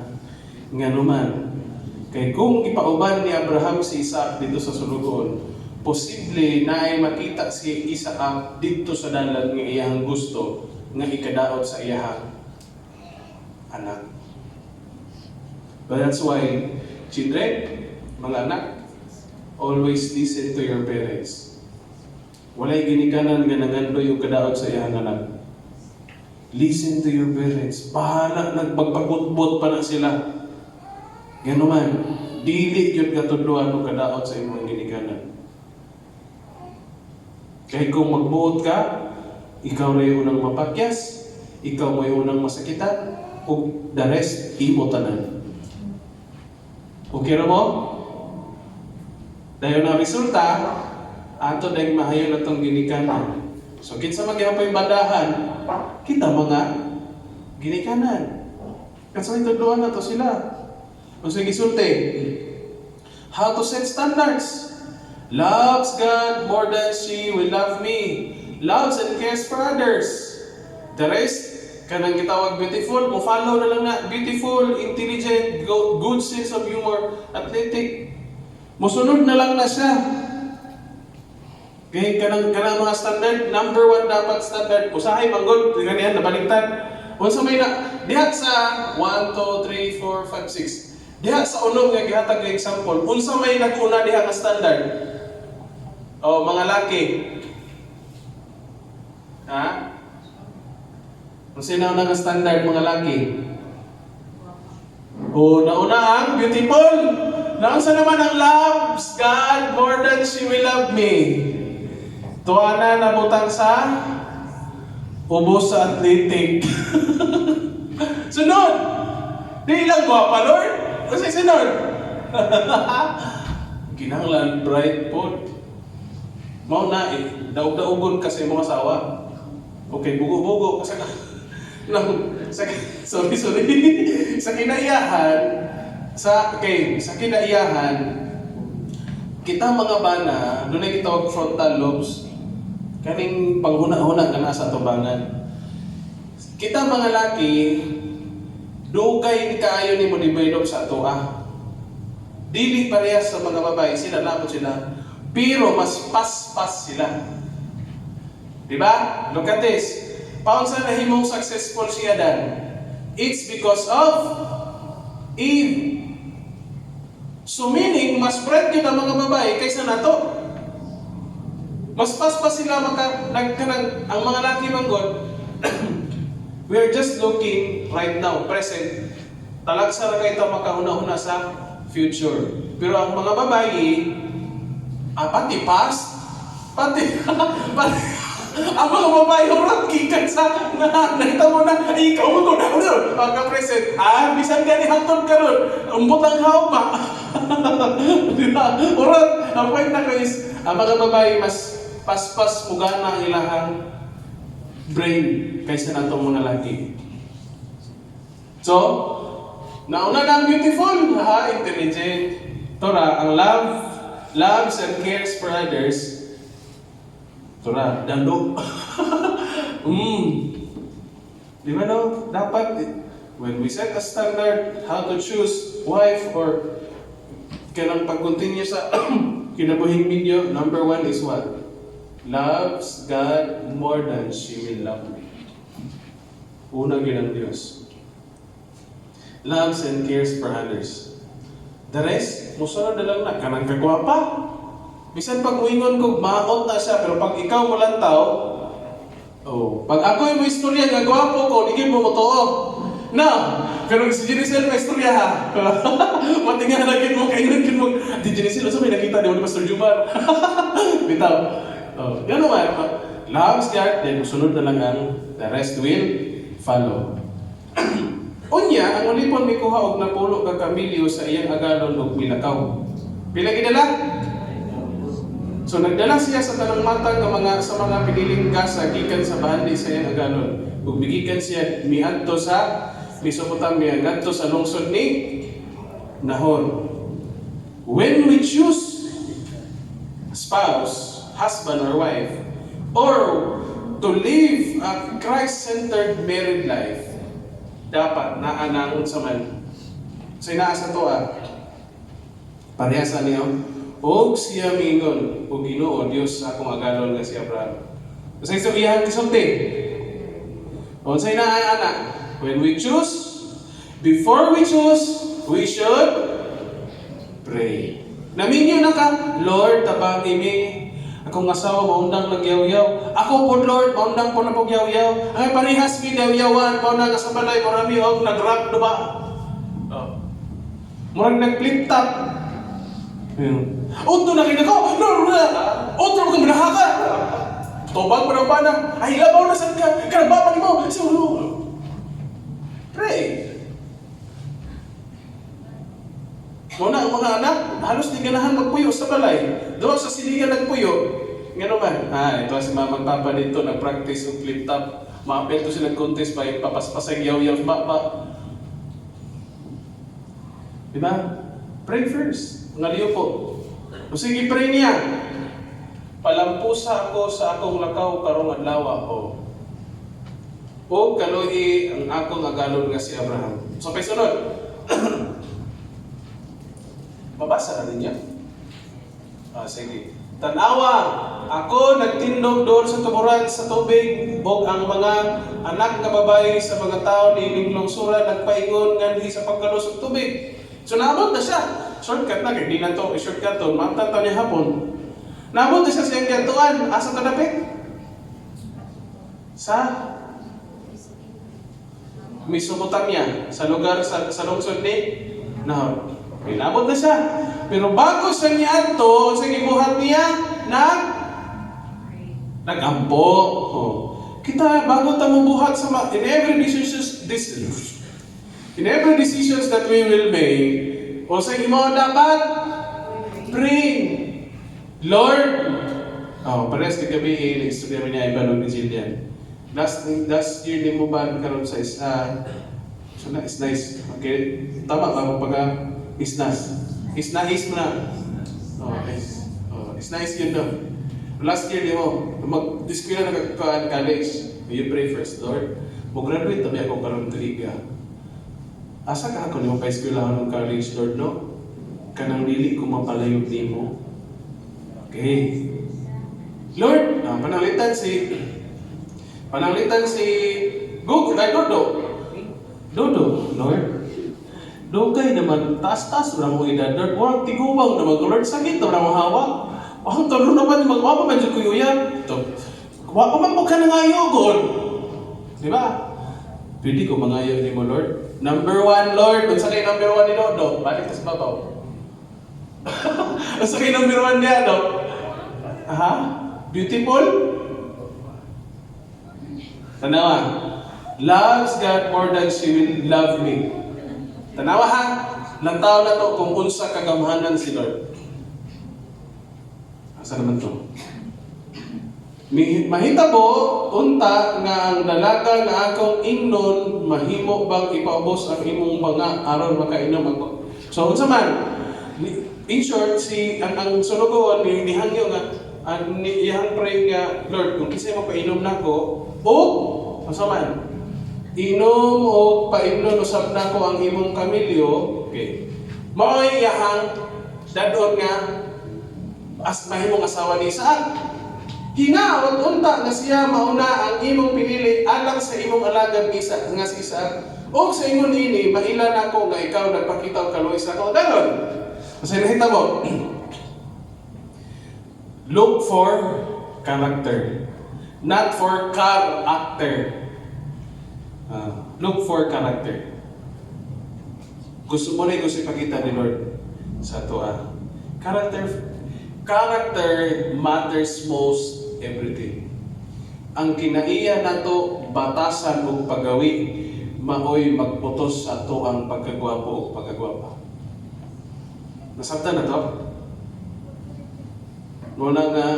Nga naman, kay kung gipauban ni Abraham si Isaac dito sa sulugon, posible na ay makita si Isaac dito sa dalan nga iyang gusto nga ikadaot sa iyang anak. But that's why, children, mga anak, always listen to your parents. Walay ginikanan nga nangandoy yung kadaot sa iyang anak. Listen to your parents. Bahala, nagpagpagutbot pa na sila. Yan naman, dili yun katudluan o kadaot sa imong ginikanan. Kahit kung magbuot ka, ikaw na yung unang mapakyas, ikaw mo yung unang masakitan, o the rest, imo tanan. Okay na mo? Dahil na resulta, ato dahil mahayo na itong ginikanan. So, kinsa magyapoy bandahan, kita mga ginikanan. Kasi itudluan na to sila. Kung sige sulti, how to set standards. Loves God more than she will love me. Loves and cares for others. The rest, kanang gitawag beautiful, mo follow na lang na beautiful, intelligent, good sense of humor, athletic. Musunod na lang na siya. Okay, kanang mga standard, number 1 dapat standard. Usahay manggod, ganyan nabaligtad. Unsa may na diha sa 1 2 3 4 5 6. Diha sa unom nga gihatag nga example. Unsa may nag-una diha nga standard? Mga laki. Unsa na nga standard mga laki? Nauna ang beautiful. Naunsa naman ang loves God more than she will love me. Tuana na butang sa ubos sa athletic. Sunod! Di lang gwapa, Lord. Kasi sunod. Kinahanglan bright pod. Mao na daog-daogon kasi mga asawa. Okay, bugo-bugo kasi sorry. sa kinaiyahan, sa kinaiyahan, kita mga bana, doon na gitawag frontal lobes. Kaning panghuna-huna ka na sa tubangan. Kita mga laki, dugay ni kaayo ni mo develop sa atoa. Dili parehas sa mga babae, sila labot sila. Pero mas paspas sila. Diba? Look at this. Paano sa nahimong successful si Adan? It's because of Eve. So meaning, mas bright yun ang mga babae kaysa nato. Mas paspas sila ang mga laki manggod. We are just looking right now, present. Talagsa ra kay ta makauna-una sa future. Pero ang mga babae, pati past, pati, pati, ang mga babae, orat kikan sa nakita mo na, ikaw mo na pagka-present. Bisan ka ni hantod ka ron, umbot ang hawak pa. Diba? Orat, ang point na ko is, ang mga babae, mas paspas mugana ang ilahang brain kaysa nato mga laki. So, nauna na ang beautiful, intelligent. Tora, ang loves and cares for others. Tora, dando. Di ba no? Dapat, when we set a standard how to choose wife or kanang pag-continue sa kinabuhing video, number 1 is what? Loves God more than she will love me. Unang yun ang Diyos. Loves and cares for others. The rest, musunod na lang na. Kanang kagwapa. Bisan pag uingon ko, maot na siya. Pero pag ikaw mo lang tao, pag ako yung may istorya, gagwapo ko, hindi mo totoo. No! Pero si Jenisel may istorya ha. Matingan lagi mo, kainin mo. Di Jenisel, also may nakita di mo ni Pastor Jumar. Bitaw. Yan naman. Loves God, then musunod na lang ang the rest will follow. Unya, ang ulipon may kuha og napulo ka kamilyo sa iyang agalon og milakaw. Pila gidala? So nagdala siya sa tanang matang sa mga piniling gasa gikan sa bahandi sa iyang agalon. Ug bigikan siya miadto sa Mesopotamia ngadto sa lungsod ni Nahor. When we choose a spouse, husband or wife, or to live a Christ-centered married life, dapat naanangon sa man. So inaasa to parehasa niyo. Og siya mingon, o Ginoo Dios sa akong agalon nga si Abraham. Kasi so iyang kisulti. Unsay ana? When we choose, before we choose, we should pray. Naminyo na ka, Lord, tabang imi akong asawa maundang nagyaw-yaw. Ako po Lord, maundang po na po yaw-yaw. Ay parehas mi yaw-yawan, maundang ka sa balay, marami og nag-rap diba? Murag nag-flip top. Unto na kinako, otro ko manahaka. Tobag pa pa na, ay labaw na sad ka, karabapan mo. Pray. Muna ang mga anak, halos di ganahan magpuyo sa balay. Doon sa siligan nagpuyo. Nga naman, ito si mamang papa dito, nag-practice ng flip top. Maapel to sila contest pa, yung papaspasag yaw-yaw. Diba? Pray first. Ngaliyo po. O sige, pray niya. Palampusa ako sa akong lakaw karong adlaw. O kaloy ang akong agalon nga si Abraham. So, pay sunod. Mabasa na ninyo? Sige. Tanawa, ako nagtindog doon sa tuburan sa tubig, og ang mga anak nga babae sa mga tao ni Ninglong-sura nagpaingon nganhi sa pagkalusog tubig. So naabot na siya. Shortcut na, kaya di na ito, shortcut to, matataw niya hapon. Naabot na siya siyang gatuan. Asa ka dapit? Sa Mesopotamia, sa lugar sa lungsod ni Nahor. Okay, naabot na siya. Pero bago siya niadto, sa gibuhat niya, nagampo. Kita, bago tayo buhat sa in every decisions that we will make, o sa imo dapat, pray. Lord, parehas kagabi, nag-study niya ibalog ni Jillian. Last year din mo ba karon sa so na is nice. Okay, tama ba pag isnas? Isnais mo na. Nice yun daw. Last year din mo mag-diskwela na college. You pray first, Lord. Mag-graduate tabi ako karon kaliga. Asa ka ako nimo pa eskwelahan ng college, Lord, no? Kanang dili ko mapalayo nimo. Okay. Lord, pananglitan si Google, Dodo, Lord. Dugay naman, taas-taas na mo edad, Lord. Walang tiguwang naman, Lord. Sakit na mo hawak. Ang talo naman, magwapa man dyan ko yan. Wapa man po ka na ngayon, God. Di ba? Pwede ko mangayo ni mo, Lord. Number one, Lord. Unsa kay number one ni Dodo? Balik sa babaw. Unsa kay number one niya, Dodo? Aha? Beautiful? Tanawa. Loves God more than she will love me. Tanawa ha? Lantaw na to kung unsa kagamhanan si Lord. Asa naman to? Mahitabo, unta nga ang dalaga nga akong ingnon, mahimo bang ipaubos ang imong mga aron makainom ako. So, unsa man? In short, ang sunugon ni hangyo nga, iyang pray nga, Lord, kung kisay mo painom na ko, o, unsa man? Inom o paimnon usab na ko ang imong kamilyo, okay. Mao'y iyahang dadon nga, as mahimong asawa ni Isaac. Hinaot unta nga siya mauna ang imong pinili alang sa imong alagad nga si Isaac. O sa ingon ini mailan ako nga ikaw nagpakita og kaluoy sa akong danon. Kasi nahita mo. Look for character, not for car actor. Look for character. Gusto mo rin gusto ipakita ni Lord sa toa. Character matters most everything. Ang kinaiya nato batasan ug pagawi maoy magputos sa ato ang pagkagwapo o pagkagwapa. Nasabtan na to? Muna nga,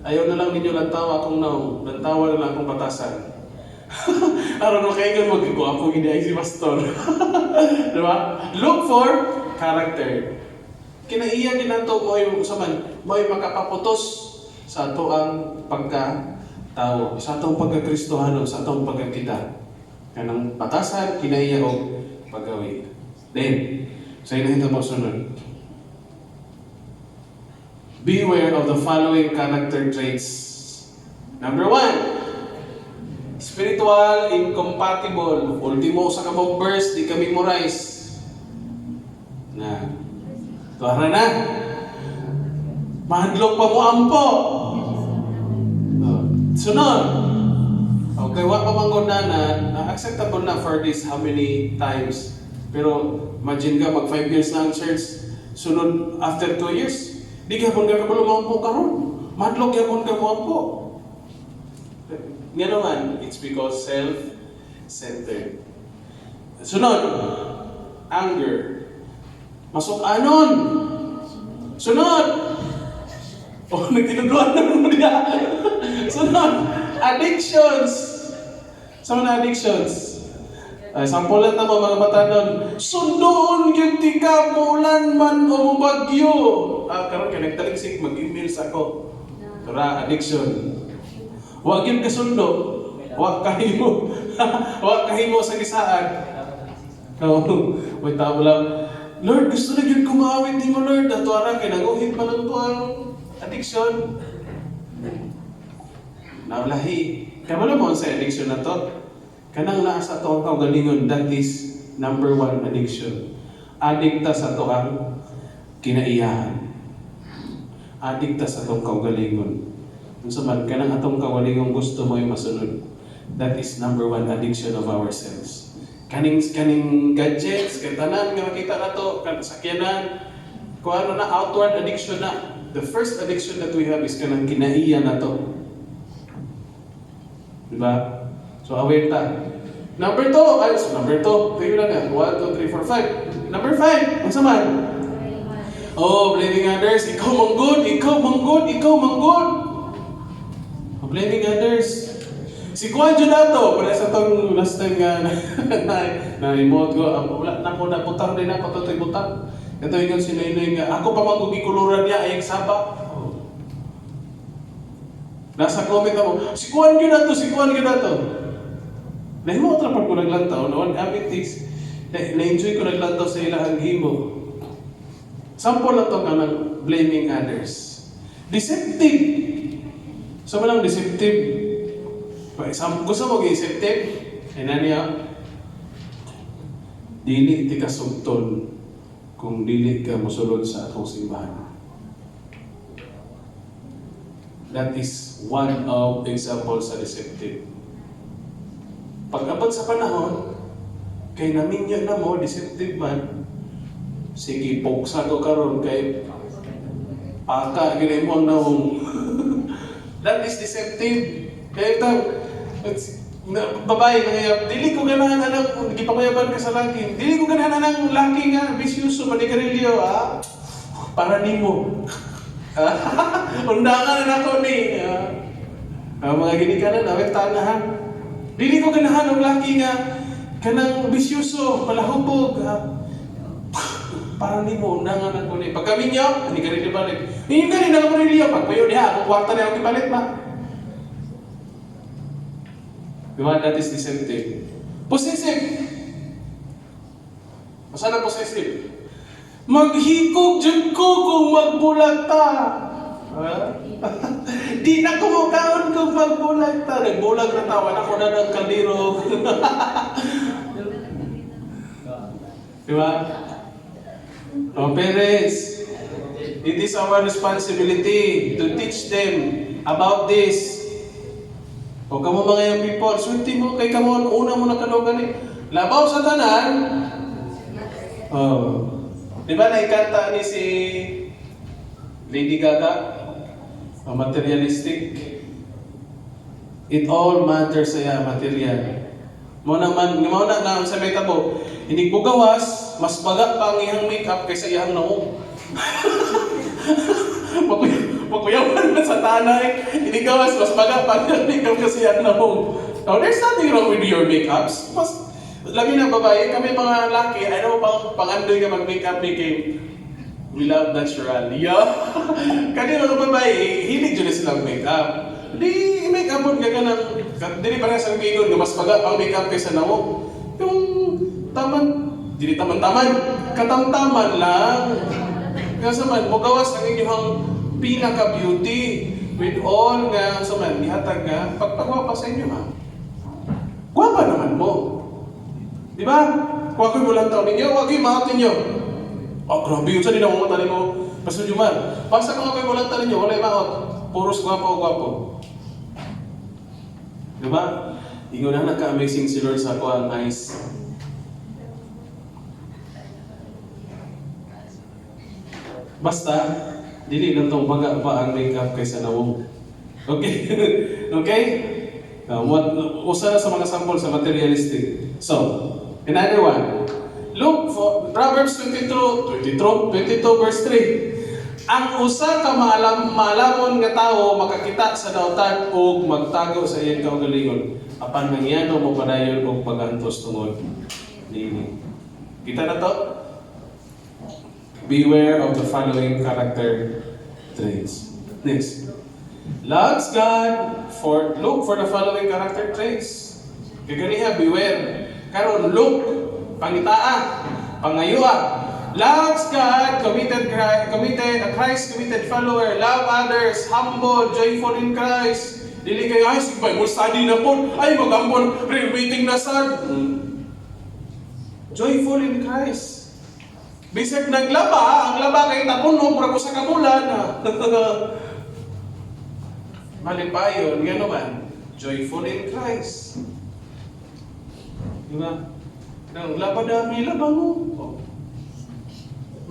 ayaw na lang ninyo lantawa akong naong, lantawa na lang akong batasan. Aron mo kayo magkagwapo, hindi ay si Pastor. Diba? Look for character. Kinaiya din nato mo'y makapaputos sa ato ang pagkatao, sa atong pagkakristohano, sa atong pagkakita. Kanang batasan, kinaiya o paggawi. Then, sa inahita mo sunod. Beware of the following character traits. Number 1, spiritual incompatible. Ultimo sa kabog verse, di ka memorize. Tuwara na. Mahadlok pa mo ampo. Sunod. Okay, wa pa manggodanan, acceptable na for this how many times. Pero imagine ka, mag 5 years na ang church, sunod after 2 years, di ka pun ka lumampo karon. Madlok ya pun ka mo. Nga naman, it's because self-centered. Sunod, anger. Masok anon. Sunod. Oh, nagtinudluan na mo niya. Sunod, addictions. Sa mga addictions. Sample lang na mga batanon. Sundoon yung tika, muulan man o bagyo. Karon kaya nagtaliksik, mag-email sa ako. Tara, addiction. Huwag yun kasundo. Huwag kahimo. Huwag kahimo sa gisaan. Wait, tabo lang. Lord, gusto na yun kumawit ni mo, Lord. At tuwara, kinaguhin pa lang po ang addiction. Naulahi. Kamala mo sa addiction na to. Kanang naasa to ang kaugalingon, that is number 1 addiction. Adikta sa to ang kinaiyahan. Adikta sa itong kaugalingon. Kung saman, kanang atong kaugalingon gusto mo yung masunod. That is number 1 addiction of ourselves. Kaning gadgets, katanan nga makita na to, sakyanan, kung ano na, outward addiction na. The first addiction that we have is kanang kinaiya na to. Diba? So, aware ta. Number 2. Tingnan lang nga. 1, 2, 3, 4, 5. Number 5. Ang saman? Oh, blaming others. Ikaw manggod. Blaming others. Si Juan Junato, para sa itong last time nga na-emote ko, wala na po naputang din ako, ito'y butang. Ito yung sinaynoy nga, ako pa magugikuluran niya ay saba. Nasa comment ako, si Juan Junato. Nahimo ko trapag ko naglantaw, noon, abitis, na-enjoy ko naglantaw sa ilang himo. Sample na ito nga ng blaming others. Deceptive. So, walang deceptive. Gusto mo gi-deceptive? Ay niya, dili ti kasugton kung dili ka mosulod sa atong simbahan. That is one of examples sa deceptive. Pag-abot sa panahon, kay naminyo na mo, deceptive man, sige, poksa ko karon kay paka, gina mo ang naong. That is deceptive. Kaya ito, babae na ngayon, dili ko ganahan anak, gipakuyaban ka sa laki. Dili ko ganahan ng laki nga, bisyuso, manigarilyo, para ni mo. Undangan na ako ni. Mga ginikanan, awet tanahan. Dili ko ganahan ng laki nga, kanang bisyuso, palahubog. Para ni mo, undangan ako ni. Pag kami niyo, manigarilyo balik. Hindi ka rin nakaparilyo, pagpayo niya, kung kwarta niya ako ipalit ba? Diba? That is deceptive. Possessive. Masana possessive? Maghikog dyan ko kung magbulata. Di na kumukaon kung magbulata. Nagbulag na tawan ako na ng kalirog. Diba? Oh, parents, it is our responsibility to teach them about this. O kamo mga young people, swerte mo kay kamo una mo nakalugan ni. Labaw sa tanan. Oh. Di ba naikanta ni si Lady Gaga? Materialistic. It all matters sa material. Mo naman, mo na sa metabo. Hindi bugawas, mas baga pa ang iyang makeup kaysa iyang naong. Magkuyawan na sa tanay, hindi gawas, mas baga pa ang makeup kasi iyang naong. Now, there's nothing wrong with your makeups. Mas, lagi na babae, kami mga laki, ano pang pangandoy ka mag-makeup making. We love natural. Yeah. Kanina mga babae, hilig dyan na silang makeup. Di makeup mo gaganang, di parang sa bigon, mas baga pang makeup kaysa naong. Yung taman, di taman-taman, katamtaman lang. Kasi man, magawas ang inyong pinaka-beauty with all nga, so man, ihatag nga, pagpagwapa sa inyo ha. Gwapa naman mo. Di ba? Kung ako'y walang taon ninyo, huwag kayo maatin nyo. Grabe yun, saan din ako matali mo? Pastor Jumar, basta kung ako'y walang taon ninyo, wala'y maot. Puros gwapo. Di ba? Ingo na nagka-amazing si Lord sa ako ang eyes. Basta, dili lang itong baga pa ang makeup kaysa nawong. Okay? Okay? Usa sa mga sample sa materialistic. So, another one. Look for Proverbs 22 verse 3. Ang usa ka maalamon nga tawo makakita sa dautan ug magtago sa iyang kaugalingon. Apan mangyano mo padayon og pagantos tungod niini. Kita na to? Beware of the following character traits. Next. Loves God look for the following character traits. Kaganiha, beware. Karon look, pangitaa, pangayua. Loves God, committed, a Christ committed follower. Love others, humble, joyful in Christ. Dili kayo, ay, sige, Bible study na po. Ay, mag-ambon, prayer meeting na sad. Joyful in Christ. Bisag naglaba, ang laba kay tapunog, mura ko sa kamulan. Malipayon, nga naman, joyful in Christ. Diba? Nang laba dami, laba mo.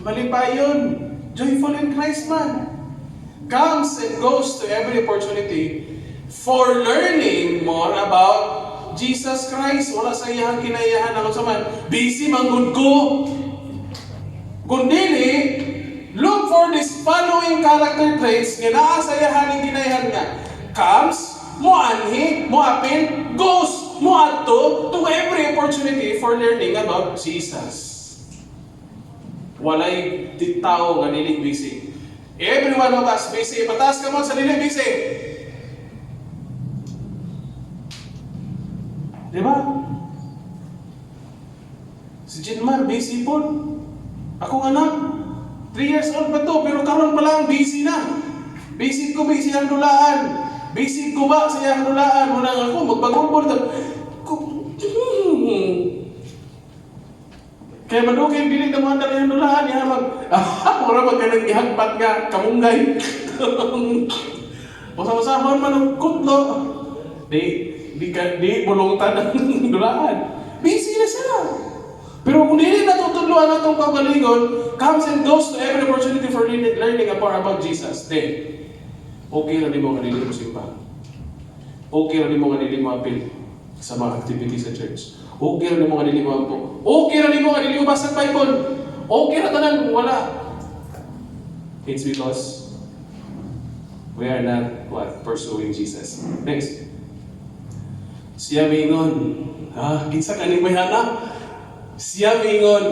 Malipayon, joyful in Christ man. Comes and goes to every opportunity for learning more about Jesus Christ. Wala sa iyang kinayahan ako sa man. Busy manggod ko. Kundili, look for this following character traits nga naa sa iyang kinayahan nga. Comes, moanhi, moapin, goes, moadto to every opportunity for learning about Jesus. Walay tao nga dili busy. Every one of us busy. Patas ka mo sa dili busy. Diba? Si Jinmar busy po. Akong anak, 3 years old pa to, pero karon pa lang busy na. Busy ang dulaan. Busy ko ba sa iyang dulaan? Muna nga ako, magbagong kaya madugay bilig na mga dali ang dulaan niya mura magkanang ihagpat nga kamunggay. Usah-usahon man ang kutlo. Di di bulungtan ang dulaan. Busy na siya. Pero kung hindi natutuluan na itong kaugalingon, comes and goes to every opportunity for learning about Jesus, then, okay na din mo kanili mo simba. Okay na din mo kanili mo apil sa mga activities sa church. Okay na din mo kanili mo po. Okay na din mo kanili mo basa Bible. Okay na tanan, wala. It's because we are not pursuing Jesus. Next. Siya mingon. Kinsa kaning may anak? Siya mingon.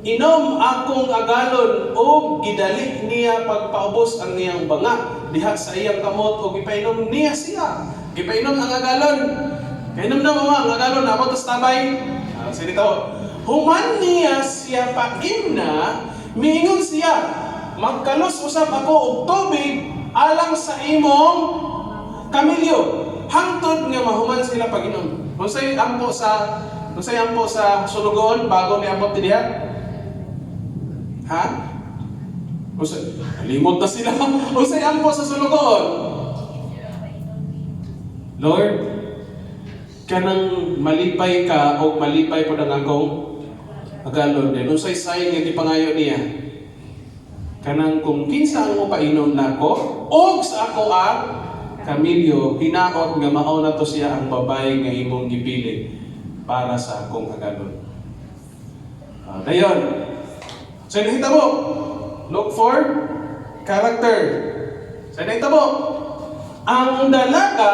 Inom akong agalon o gidali niya pagpaubos ang niyang banga diha sa iyang kamot o gipainom niya siya. Gipainom ang agalon. Kainom na mama ang agalon na mo tas tabay. Sinito. Human niya siya paimna, miingon siya, magkalos usab ako og tubig alang sa imong kamilyo. Hangtod nga mahuman sila pag-inom. Unsay ampo sa sulugon bago ni ambot diha? Ha? Limot na sila. Unsay ampo sa sulugon? Lord, kanang malipay ka o malipay po ng akong agalon din. Unsay sayang nga ipangayo niya? Kanang kung kinsa ang mo painom nako og sa ako ang kamilyo, hinaot nga mao na to siya ang babay nga imong gipili para sa akong agalon. Dayon. So nakita mo, look for character. So nakita mo, ang dalaga,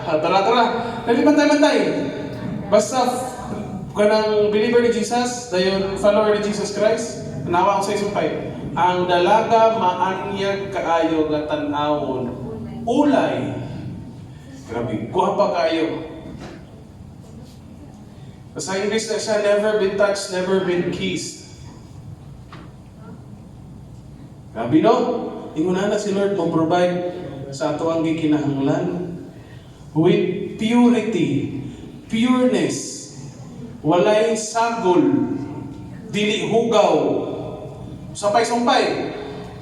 tara, nalipantay-mantay. Basta kanang believer ni Jesus, dayon follower ni Jesus Christ, nawa ko sa isumpay. Ang dalaga maanyag kaayo nga tan-awon, ulay. Grabe, guwapa kaayo. Sa English na siya, never been touched, never been kissed. Grabe no? Inguna na si Lord mo provide sa ato ang gikinahanglan with purity, pureness, walay sagol, dili hugaw. Sapay-sumpay,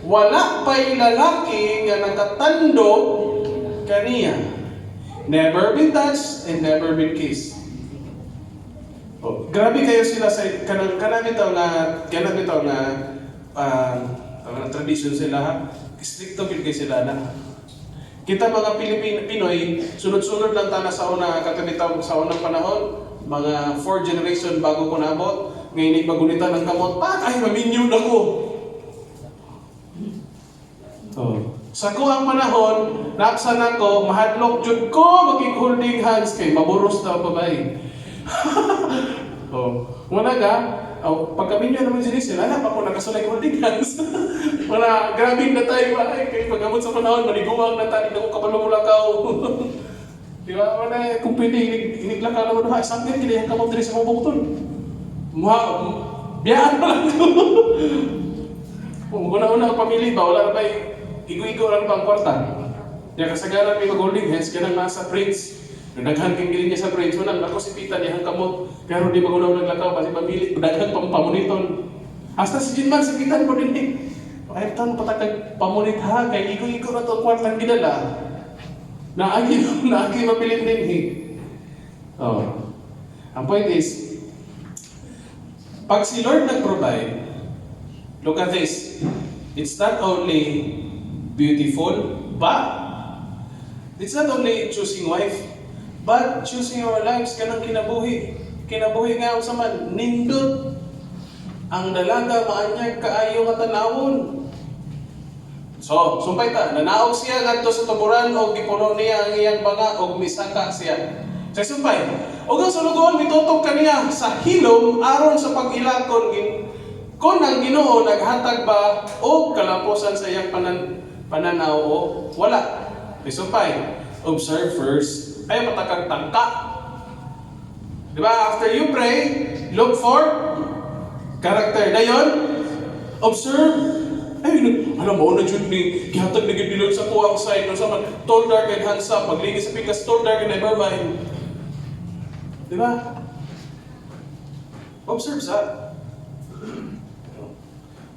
wala pa'y lalaki nga natatandog kaniya. Never been touched and never been kissed. Grabe kayo sila sa kanang bitaw na tradisyon sila ha. Stricto gid kay sila na. Kita mga Pinoy, sunod-sunod lang tana sa una katulitaw sa unang panahon, mga 4 generation bago ko nabot, ngayon magunitan ng kamot, ay maminyo na ko. Sa ko ang panahon, napsan ako, mahadlok jud ko, maging holding hands kay maburos na babay. Muna ka, pagkaminyo naman sila, alam ako nakasulay holding hands. Wala, grabing na tayo, ay, kay pagkamot sa panahon, maniguang na tayo, ako kapalumulakaw. Di ba? Wala, kung pwede, iniglakaw naman ha, isang din, kinayahan kamot rin sa mga bukton. Biyaan pa lang ko. Kung una-una ang pamili ba, wala na ba igo-igo lang ba ang kwarta? Kaya kasagaran may mag-holding hands, kaya nang nasa prince. Nagdaghan kang gilin niya sa prince, unang nakosipitan niya ang kamot. Pero di mag-unaw naglakaw, kasi pamili, daghan pang pamuniton. Hasta si Jinman, sabitan mo din eh. Ay, ito, patakag pamunit ha, kaya igo-igo na ito ang kwartang ginala. Naagi mapilin din eh. Ang point is, pag si Lord nag-provide, look at this. It's not only beautiful, but it's not only choosing wife, but choosing our lives kanang kinabuhi. Kinabuhi nga sa man, nindot. Ang dalaga maanyag kaayo nga tanawon. So, sumpay ta, nanaog siya ngadto sa tuburan o gipuno niya ang iyang banga o misaka siya. Sa sumpay, og ang sulugon mitutok kaniya sa hilom aron sa pag-ilakon kon ang Ginoo naghatag ba o kalapusan sa iyang pananaw o wala. Sumpay, observe first ay matakag tangka. Diba? After you pray, look for character. Dayon, observe. Ay, alam mo, na dyan ni, gihatag na gililod sa kuwang side, no, sa tall, dark, and handsome, maglinis sa pikas, tall, dark, and never mind. Diba? Observe sa.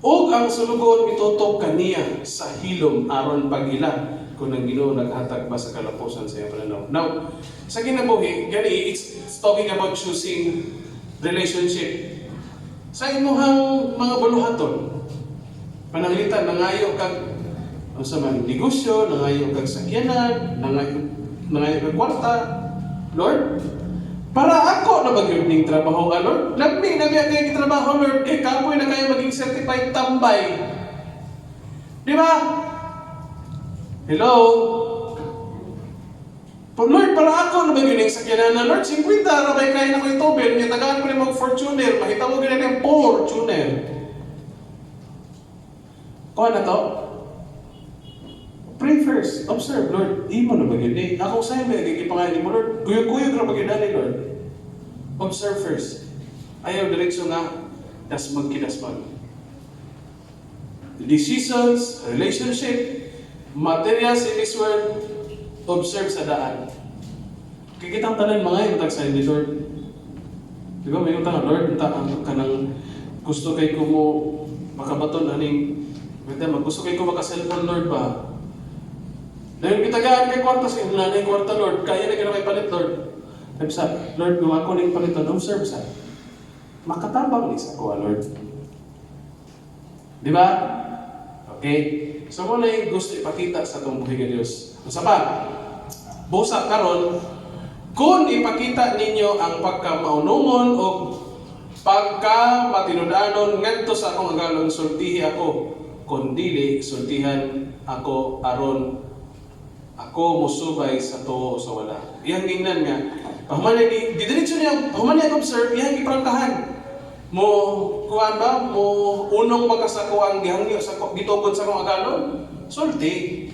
Og ang sulugon mitutok kaniya sa hilom aron pag-ila. kung ang Ginoo naghatag ba sa kalapusan sa iyang pananaw. Now, sa kinabuhi, gani, it's talking about choosing relationship. Sa imuhang mga buluhaton, pananglitan, nangayo kag sa man negosyo, nangayo kag sakyanan, nangayo kag kwarta, Lord, para ako na magyud ning trabaho, Lord. Lagmi na biya kay trabaho, Lord, kay kapoy na kayo maging certified tambay. Di ba? Hello? Lord, para ako na magyud ning sakyanan na, Lord, 50 ra bay kay na ko itobel, nya tagaan ko ni mag Fortuner, mahitabo gyud ni Fortuner. Kuha na to? Pray first. Observe, Lord, imo na ba yun? Ako sa'yo ba, ipangalan mo, Lord? Kuyog-kuyog na ba yun, Lord? Observe first. Ayaw, diretsyo nga, dasmag-kidasmag. Decisions, relationship, materials in this world, observe sa daan. Kikitang tanan mga yung matag sa'yo ni Lord. Di ba, may utang, Lord, kanang gusto kay ko mo makabaton, aning, gusto kay ko maka-cellphone, Lord ba? Dahil kitagaan kay kwarta sa nanay kwarta, Lord, kaya na kaya may palit, Lord. Sabi sa, Lord, kung ako na yung palitan, observe sa, makatabang ni sa kuha, Lord. Di ba? Okay? So, muna yung gusto ipakita sa itong buhay ng Diyos. Sa pa, busa karon, kung ipakita ninyo ang pagkamaunumon o pagkamatinudanon ngadto sa akong agalon, sultihi ako, kung dili, sultihan ako aron ako musubay sa tuo sa wala. Iyang gingnan nga, pahuman ni didiretso niya, pahuman niya observe, iyang iprangkahan. Mo kuan ba mo unong magkasako ang gihangyo sa gitubod sa akong agalon, sulti.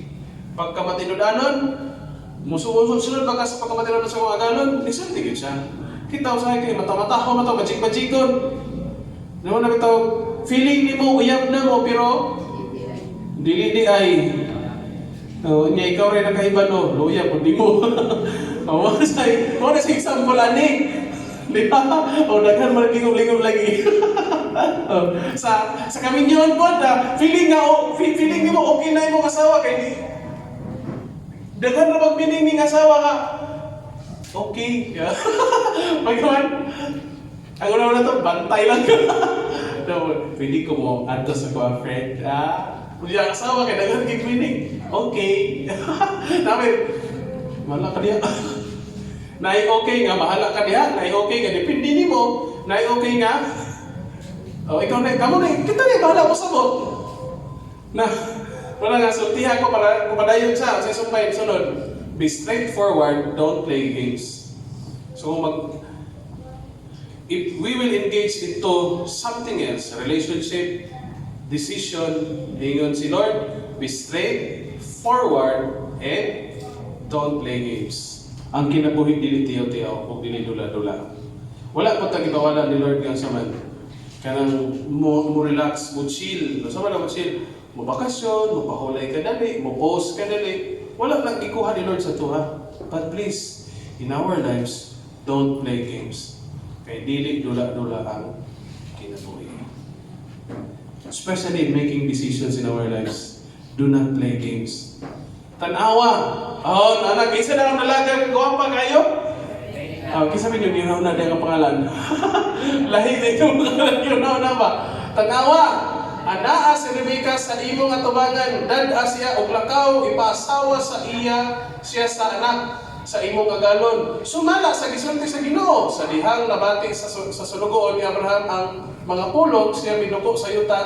Pagkamatinudanon, musunod ba ka sa pagkamatinudanon sa akong agalon, isulti gyud siya. Kita usahay kay mata-mataho mata majig-majigon. Naman na bitaw feeling nimo uyab na mo pero dili ay niya ikaw rin nakaiba no, luya po di mo. Mo na sa example ani. Di ba? O daghan man lingom-lingom lagi. sa kaminyon po na feeling nimo okay na imong asawa kay di. Daghan ra bang meaning asawa ka. Okay. Pagkaman ang una to bantay lang. No, pwede ko mo adto sa ko friend. Kung yung asawa kay daghan kay meaning. Okay. Namin, wala ka diya. Nai okay nga, bahala ka diya. Nai okay nga, depende ni mo. Nai okay nga. O, ikaw na, kamo na, kita na, bahala mo sabot. Na, wala nga, sultihan ko para kumadayon siya. Sa sumpay, sunod. Be straightforward, don't play games. So, if we will engage into something else, relationship, decision, hingon si Lord, be straightforward and don't play games. Ang kinabuhi dili tiyaw-tiyaw o dili dula-dula. Wala pa tag ibawala ni Lord kang saman. Kanang mo relax, mo chill. No sama na mo chill. Mo bakasyon, mo pahulay ka dali, mo post ka dali. Wala nang ikuha ni Lord sa tuha. But please, in our lives, don't play games. Kay dili dula-dula ang kinabuhi. Especially in making decisions in our lives, do not play games. Tanawa. Oh, anak, isa na ang dalaga, kuha pa kayo? Kisa min yung na ang pangalan. Lahi na yung pangalan yun na ba? Tanawa. Anaa si Rebecca sa imong atubangan, dad siya og lakaw, ipasawa sa iya, siya sa anak sa imong agalon. Sumala sa gisulti sa Ginoo, sa dihang nabati sa sulugoon ni Abraham ang mga pulong, siya minuko sa yuta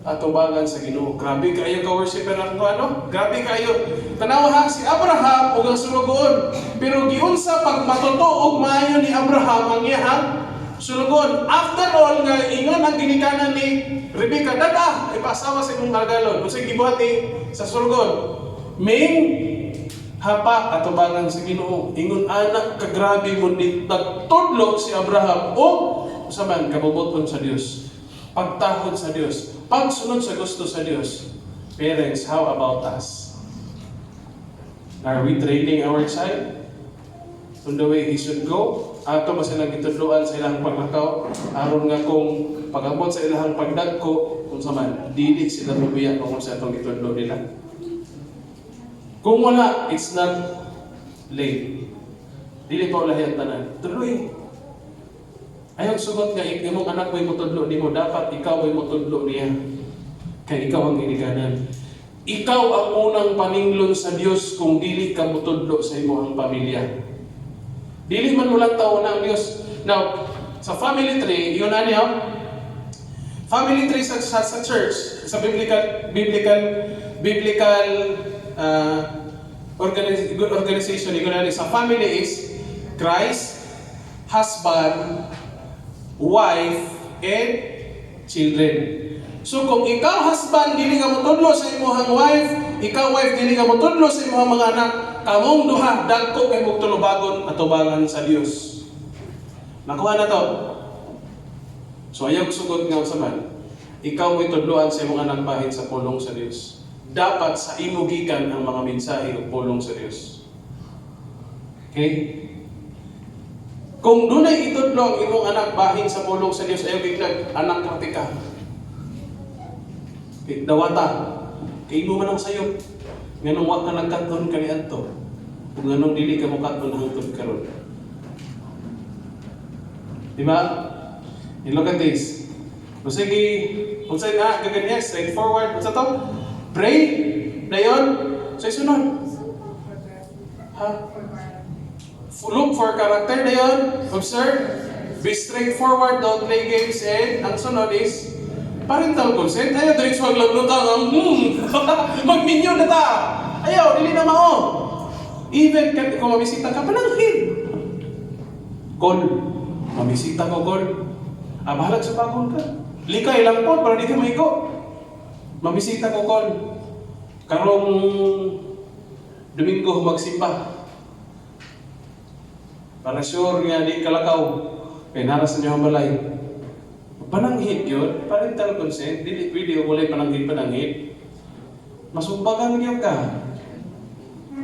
atubangan sa Ginoo. Grabe kayo ka-worshipper ang ano? Grabe kayo. Tanawa ha, si Abraham ug ang sulugoon. Pero giunsa pag matutuog maayo ni Abraham ang iyang sulugon. After all, nga ingon ang ginikanan ni Rebecca, dada, ipasawa sa imong agalon. Kung sa gibuhat ni sa sulugon, Ming hapa atubangan sa Ginoo. Ingon anak kagrabe mo ni nagtudlo si Abraham o saman kabubuton sa Dios. Pagtahod sa Dios, pagsunod sa gusto sa Dios. Parents, how about us? Are we training our child on the way he should go? Ato ba silang itudloan sa ilang paglakaw? Aron nga kung pag-abot sa ilang pagdagko, kung saman, dili sila mabiya kung sa itong itudlo nila. Kung wala, it's not late. Dili pa ulahi ang tanan. Tuloy. Ayaw sugot nga, imong anak mo'y mutudlo ni mo, dapat ikaw mo'y mutudlo niya. Kaya ikaw ang ginikanan. Ikaw ang unang paninglon sa Dios kung dili ka mutudlo sa imong pamilya. Dili man ulang tao na ang Dios. Now, sa family tree, yun na niya, family tree sa church, sa biblical organization, yun na sa family is Christ, husband, wife, and children. So kung ikaw husband, dili ka mutudlo sa imong wife, ikaw wife, dili ka mutudlo sa imong mga anak, kamong duha, dagko kay mong tulubagon at tubangan sa Dios. Nakuha na to. So ayaw sugod nga sa man, ikaw mo'y tudloan sa imong anak bahin sa pulong sa Dios. Dapat sa imo gikan ang mga mensahe ug pulong sa Dios. Okay? Kung dunay itudlo ang imong anak bahin sa pulong sa Dios, ayaw biglag anak kritika. Dawata. Kay mo man ang sayop. Nganong wa ka nagkaton kaniadto. Kung nganong dili ka mokaton hangtod karon. Di ba? And look at this. O sige, kung sa'yo na, gaganyan, straightforward. What's to? Pray. Dayon. Sa'yo sunod. Ha? Look for character dayon. Observe. Be straightforward. Don't play games. And ang sunod is parental consent. Ayaw, direct swag lang lutang. Magminyo na ta. Ayaw, dili na mao. Even kung mamisita ka, pananghin. Call. Mamisita ko, call. Bahalag sa bagong ka. Likay lang po, para di ka maiko. Mamisita ko, call. Karong Domingo, magsimba. Para sure nga di kalakaw. Kaya naras na niyo ang balay. Pananghit yun, parental consent, dili pwede o walay pananghit. Masumbagan niyo ka.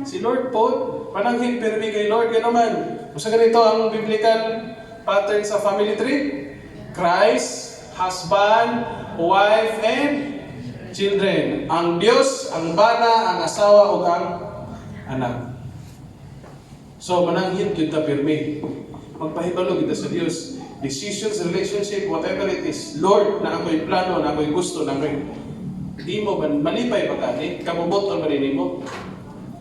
Si Lord po, pananghit pero kay Lord ka naman. Basta ganito ang biblical pattern sa family tree. Christ, husband, wife, and children. Ang Diyos, ang bana, ang asawa, o ang anak. So, mananghit kita pirmi. Magpahibalo kita sa Diyos. Decisions, relationship, whatever it is. Lord, na ako'y plano, na ako'y gusto, na ako'y di mo malipay pagkani, kabuboton manin mo.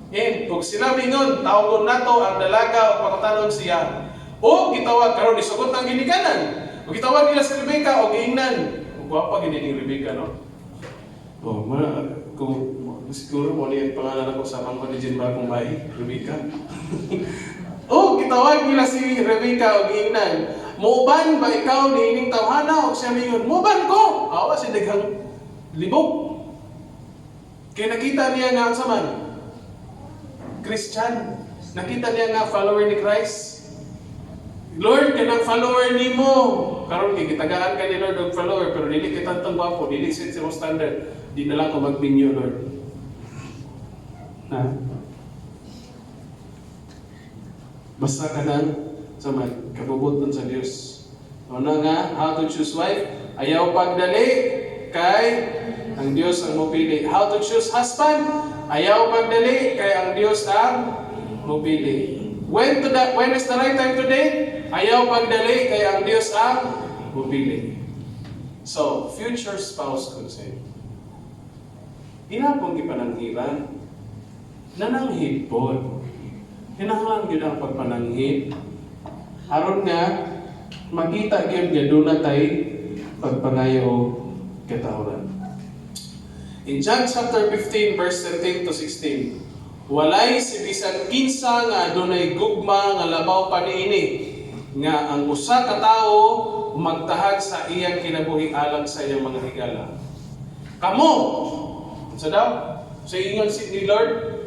And kung sila mingon, tawgon nato ang dalaga o pagkatanon siya. O gitawag karon isugot ang ginikanan. O gitawag nila si Rebecca o giingnan. Kung guwapa gini ni Rebecca, no? O, kung siguro mo niyan pangalan ako sa mga legend bagong bahay, Rebecca. O gitawag nila si Rebecca o giingnan. Muban ba ikaw ni ining tawhana o siya mingon? Muban ko! Awa si daghang libog. Kaya nakita niya nga ang saman. Christian. Nakita niya nga follower ni Christ. Lord, kanang follower ni mo. Karon kay gitagaan ka ni Lord og follower pero dili kita tang gwapo, dili set sa standard. Di na lang ko magminyo, Lord. Na. Basta ka nang saman kabubuton sa Dios. Ano nga, how to choose wife? Ayaw pagdali kay ang Dios ang mopili. How to choose husband? Ayaw pagdali kay ang Dios ang mopili. When is the right time to date? Ayaw pagdali kay ang Dios ang mopili. So, future spouse consent. Inapong ipananghiran. Nananghid po. Hinahanglan yun ang pagpananghid. Aron nga, makita yun nga doon na tayo pagpangayo o katahuran. In John chapter 15, verse 13 to 16, walay si bisan kinsa nga dunay gugma nga labaw pa niini nga ang usa ka tawo magtahag sa iyang kinabuhi alang sa iyang mga higala. Kamo, sa daw, sa ingon ni Lord,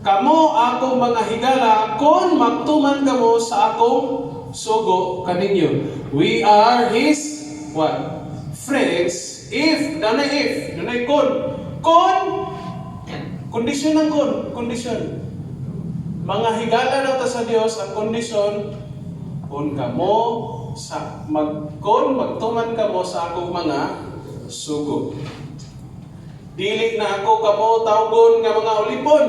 kamo akong mga higala kung magtuman kamo sa akong sugo kaninyo. We are His what? Friends if, nanay kon. Kondisyon ng kondisyon. Mga higala daw ta sa Dios ang kondisyon kung kamo sa magtuman kamo sa akong mga sugo. Dili na ako kamo tawgon nga mga ulipon.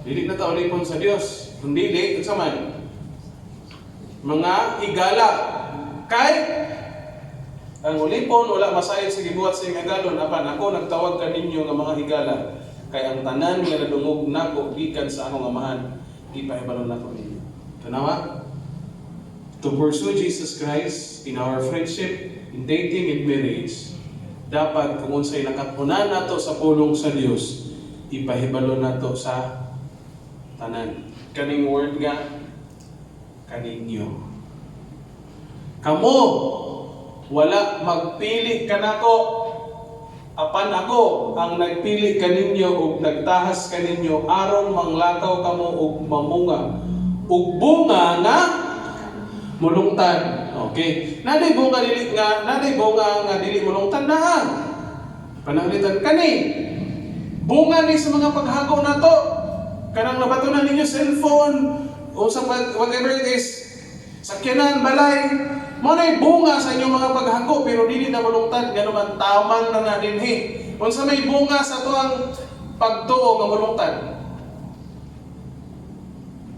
Dili na ta ulipon sa Dios. Kung dili, unsa man? Mga higala. Kay ang ulipon wala masayod sa gibuhat sa higalon. Apan ako nagtawag kaninyo nga mga higala. Kay ang tanan nga nadungog nako gikan sa akong amahan, ipahibalon nako ninyo. Tanawa? To pursue Jesus Christ in our friendship, in dating and marriage, dapat kung unsay nakapunan nato sa pulong sa Dios, ipahibalo nato sa tanan. Kaning word nga kaninyo. Kamo wala magpili kanako, apan ako ang nagpili kaninyo ug nagtahas kaninyo aron manglakaw kamo ug mamunga ug bunga nga mulungtan. Okay. Naday bunga nga dili mulungtan na. Pananglitan kani. Bunga ni sa mga paghago nato. Kanang nabatunan ninyo cellphone o sa whatever it is. Sakyanan, balay. Mo na bunga sa inyong mga paghago pero dili na mulungtan ngano man taman na na dinhi. Unsa may bunga sa tuang pagtuo nga mulungtan?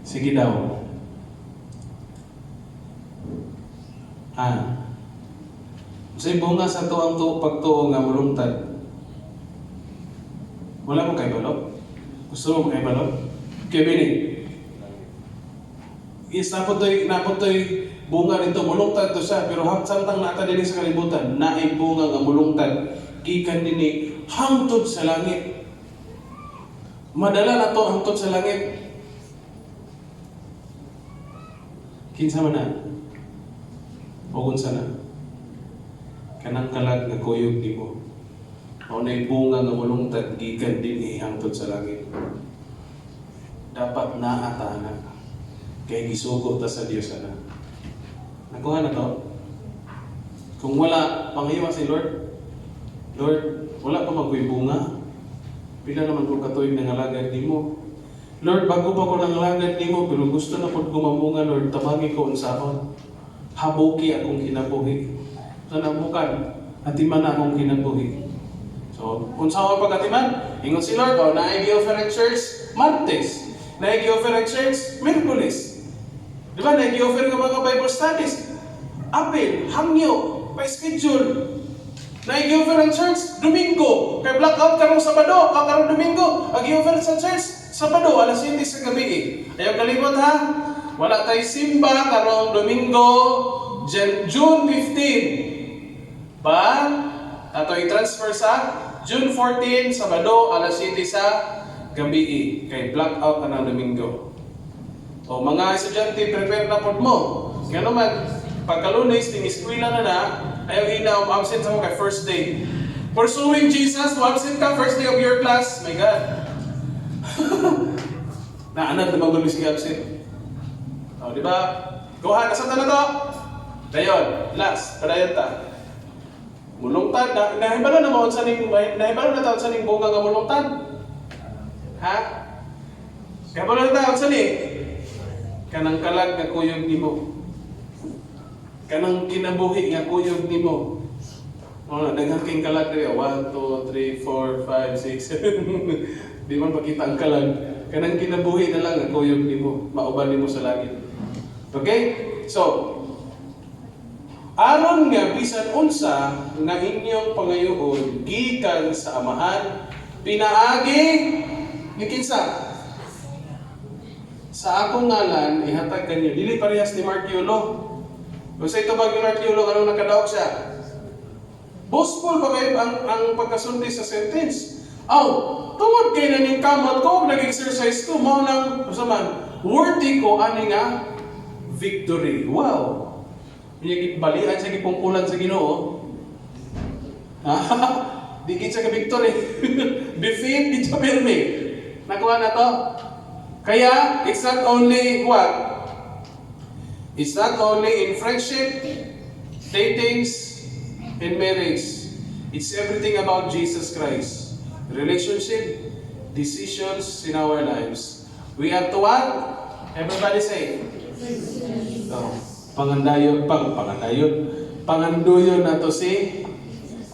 Sige daw. Unsay bunga sa tuang pagtuo nga mulungtan? Wala mo kay balot? Gusto mo kay balot? Kaya bini. Napotoy bunga nito, mulungtad to siya, pero samtang nata din sa kalibutan, naay bunga nga mulungtad, gikan din hangtod sa langit. Madala na to hangtod sa langit. Kinsa man na? O unsa na? Kanang kalag na kuyog di mo. O na'y bunga nga mulungtad, gikan din hangtod sa langit. Dapat naata na. Kaya gisugo ta sa Diyos na. Nakuha na to? Kung wala, pangayiwa si Lord. Lord, wala pa magkuy bunga. Pila naman kung katuig na ngalagad di mo. Lord, bago pa ko nangalagad di mo, pero gusto na po gumamunga, Lord, tamagi ko unsahon. Habuki akong kinabuhi. So, nabukan, atiman na akong kinabuhi. So, unsahon pag-atiman, ingon si Lord, naigi-offer at church, Martes. Naigi-offer at church, Miyerkules. Di ba, nag-i-offer ng mga Bible studies. Apil, hangyo, pa-schedule. Nag-i-offer ang church, Domingo. Kaya blackout karong Sabado, karong Domingo. Nag-i-offer sa church, Sabado, alas 7 sa gabi. Ayaw kalimot ha. Wala tayo simba karong Domingo, June 15. Ba? Ato i-transfer sa June 14, Sabado, alas 7 sa gabi. Kaya blackout na ng Domingo. O mga estudyante, prepare na po mo. Nga naman, pagka-Lunes, ting eskwela na, ayaw ina, absent sa mo kay first day. Pursuing Jesus, absent ka first day of your class. My God. Naanad na magulis ka absent. O, di ba? Kuha, nasaan na to? Dayon, last, padayon ta. Mulungtad, nahibalo na maon sa ning, nahibalo na taon sa ning bunga nga mulungtad. Ha? Nahibalo na taon sa ning? Kanang kalag nga kuyog nimo. Kanang kinabuhi nga kuyog nimo. Wala, daghang king kalag diri. 1, 2, 3, 4, 5, 6, 7. Di man makita ang kalag. Kanang kinabuhi na lang nga kuyog nimo. Mauban nimo sa langit. Okay? So, aron nga bisan unsa nga inyong pangayuon gikan sa amahan, pinaagi ni kinsa? Sa akong ngalan, ihatag kanyo. Dili parehas ni Markiolo. Kung sa ito bag ni Markiolo, anong nakadaog siya? Boastful pa kayo ang pagkasundi sa sentence. Tungod kayo na ning kamot ko, nag-exercise ko, mao nang, worthy ko, ani nga, victory. Wow! Balian sa gipungkulan sa Ginoo. Di sa ka-victory. Defeat, di sa pirmi. Nakuha na to? Kaya, it's not only what? It's not only in friendship, datings, and marriage. It's everything about Jesus Christ. Relationship, decisions in our lives. We have to what? Everybody say? Panganduyon na to si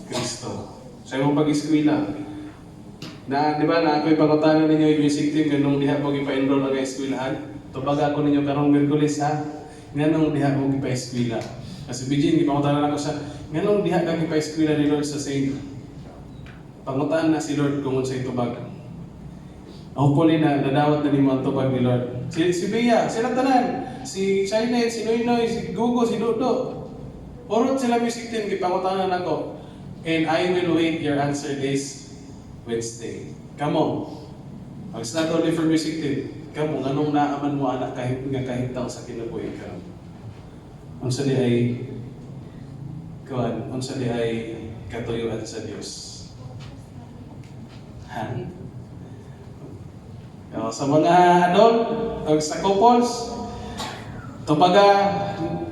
Kristo. Sa imong pag-eskwela, Na, di ba, na ako'y pangutanan ninyo yung music team, ganun diha po ipa-enroll ang eskwelahan. Tubaga ako ninyo karong Merkulis ha. Ganun diha po ipa-eskwela. Kasi Bijin, ipangutanan ako sa, ganun diha kang ipa-eskwela ni Lord sa Saint. Pangutanan na si Lord kung unsay tubag. Hopefully na nadawat na ni mo ang tubag ni Lord. Si Bea, sila tanan, si Shainet, si Noynoy, si Gugo, si Dodo. Purot sila music team, ipangutanan ako. And I will wait your answer this Wednesday. Kamo, it's not only for music team. Kamo, anong naaman mo anak kahit nga kahit taong sa kinabuhi ka. Unsa di ay kuan, unsa di ay katuyuan sa Dios. Ha? Sa mga adult, o sa couples, tubaga,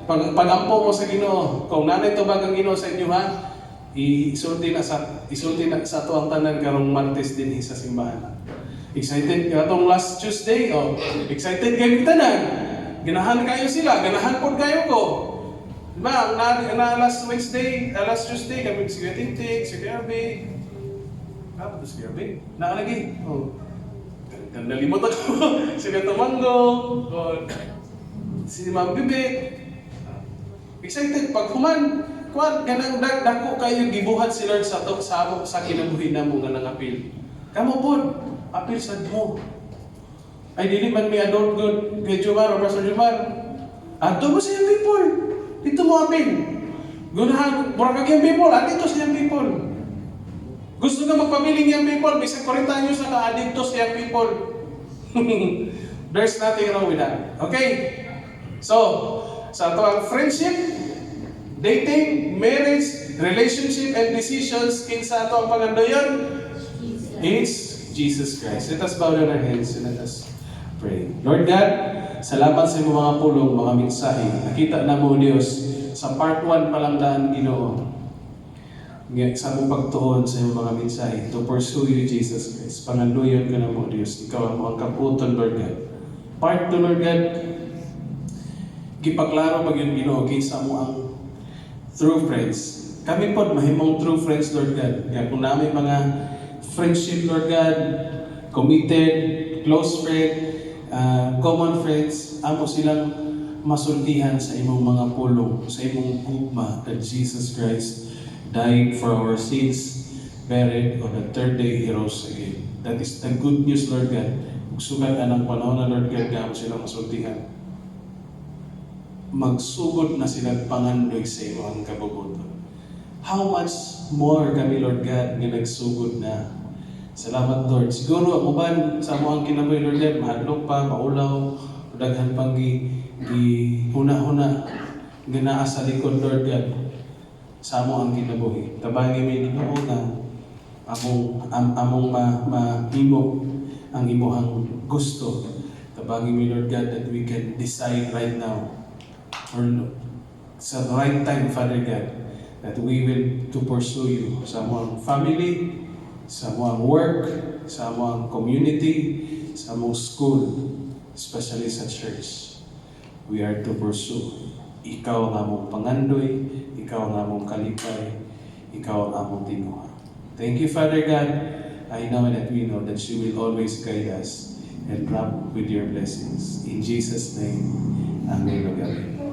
pagampo mo sa Ginoo. Kung nanay tubag ang Ginoo sa inyo ha, isulti na sa ato ang tanan karong Martes din sa simbahan. Excited ka atong last Tuesday, excited kayo tanan. Ganahan kayo sila, ganahan pod kayo ko. Diba, na last Wednesday, last Tuesday, kami si Kuya Tintig, si Kuya Arbe. Si Kuya Arbe? Nakalagi. Nalimot ako. Si Kuya Tamango. Si Ma'am Bibit. Excited, pag human, kuwan, ganang dako kayo gibuhat si Lord sa kinabuhi na mo nga nangapil. Kamo po, apil sa mo. Ay, dili man may adult good, kay Jumar o Pastor Jumar. Ato mo siyang people. Dito mo apil. Gunahan, burakag yung people, at dito siyang people. Gusto nga magpabiling yung people, bisag 40 anyos na ka-adicto siyang people. There's nothing wrong with that. Okay? So, sa ito ang friendship, dating, marriage, relationship, and decisions, kinsa ito ang pagandayon? It's Jesus Christ. Let us bow down our heads and let us pray. Lord God, salamat sa iyong mga pulong, mga mensahe. Nakita na mo, Diyos, sa part 1 pa lang daan, Ginoo. Sa mong pagtuon sa iyong mga mensahe to pursue you, Jesus Christ. Panganduyon ka na mo, Diyos. Ikaw ang mga kaputon, Lord God. Part 2, Lord God, gipaklaro pag yung Ginoo, kinsa mo ang true friends. Kami po, mahimong true friends, Lord God. Kaya kung namin mga friendship, Lord God, committed, close friend, common friends, amo silang masultihan sa imong mga pulong, sa imong gugma that Jesus Christ died for our sins, buried, on the third day He rose again. That is the good news, Lord God. Sugat anang panahon na, Lord God, amo silang masultihan. Magsugod na sila pangandoy sa imong kabubuton. How much more kami, Lord God, nga nagsugod na. Salamat, Lord. Siguro, ang uban sa mo ang kinabuhi, Lord God, mahadlok pa, maulaw, daghan pang huna-huna, ginaa sa likod, Lord God, sa mo ang kinabuhi. Tabangin may Ginoo na among mahimo ang imuhang gusto. Tabangin mi, Lord God, that we can decide right now, or sa right time, Father God, that we will to pursue you sa among family, sa among work, sa among community, sa among school, especially sa church. We are to pursue. Ikaw ang among pangandoy, ikaw ang among kalipay, ikaw ang among tinuha. Thank you, Father God. I know that we know that you will always guide us and wrap with your blessings. In Jesus' name, Amen.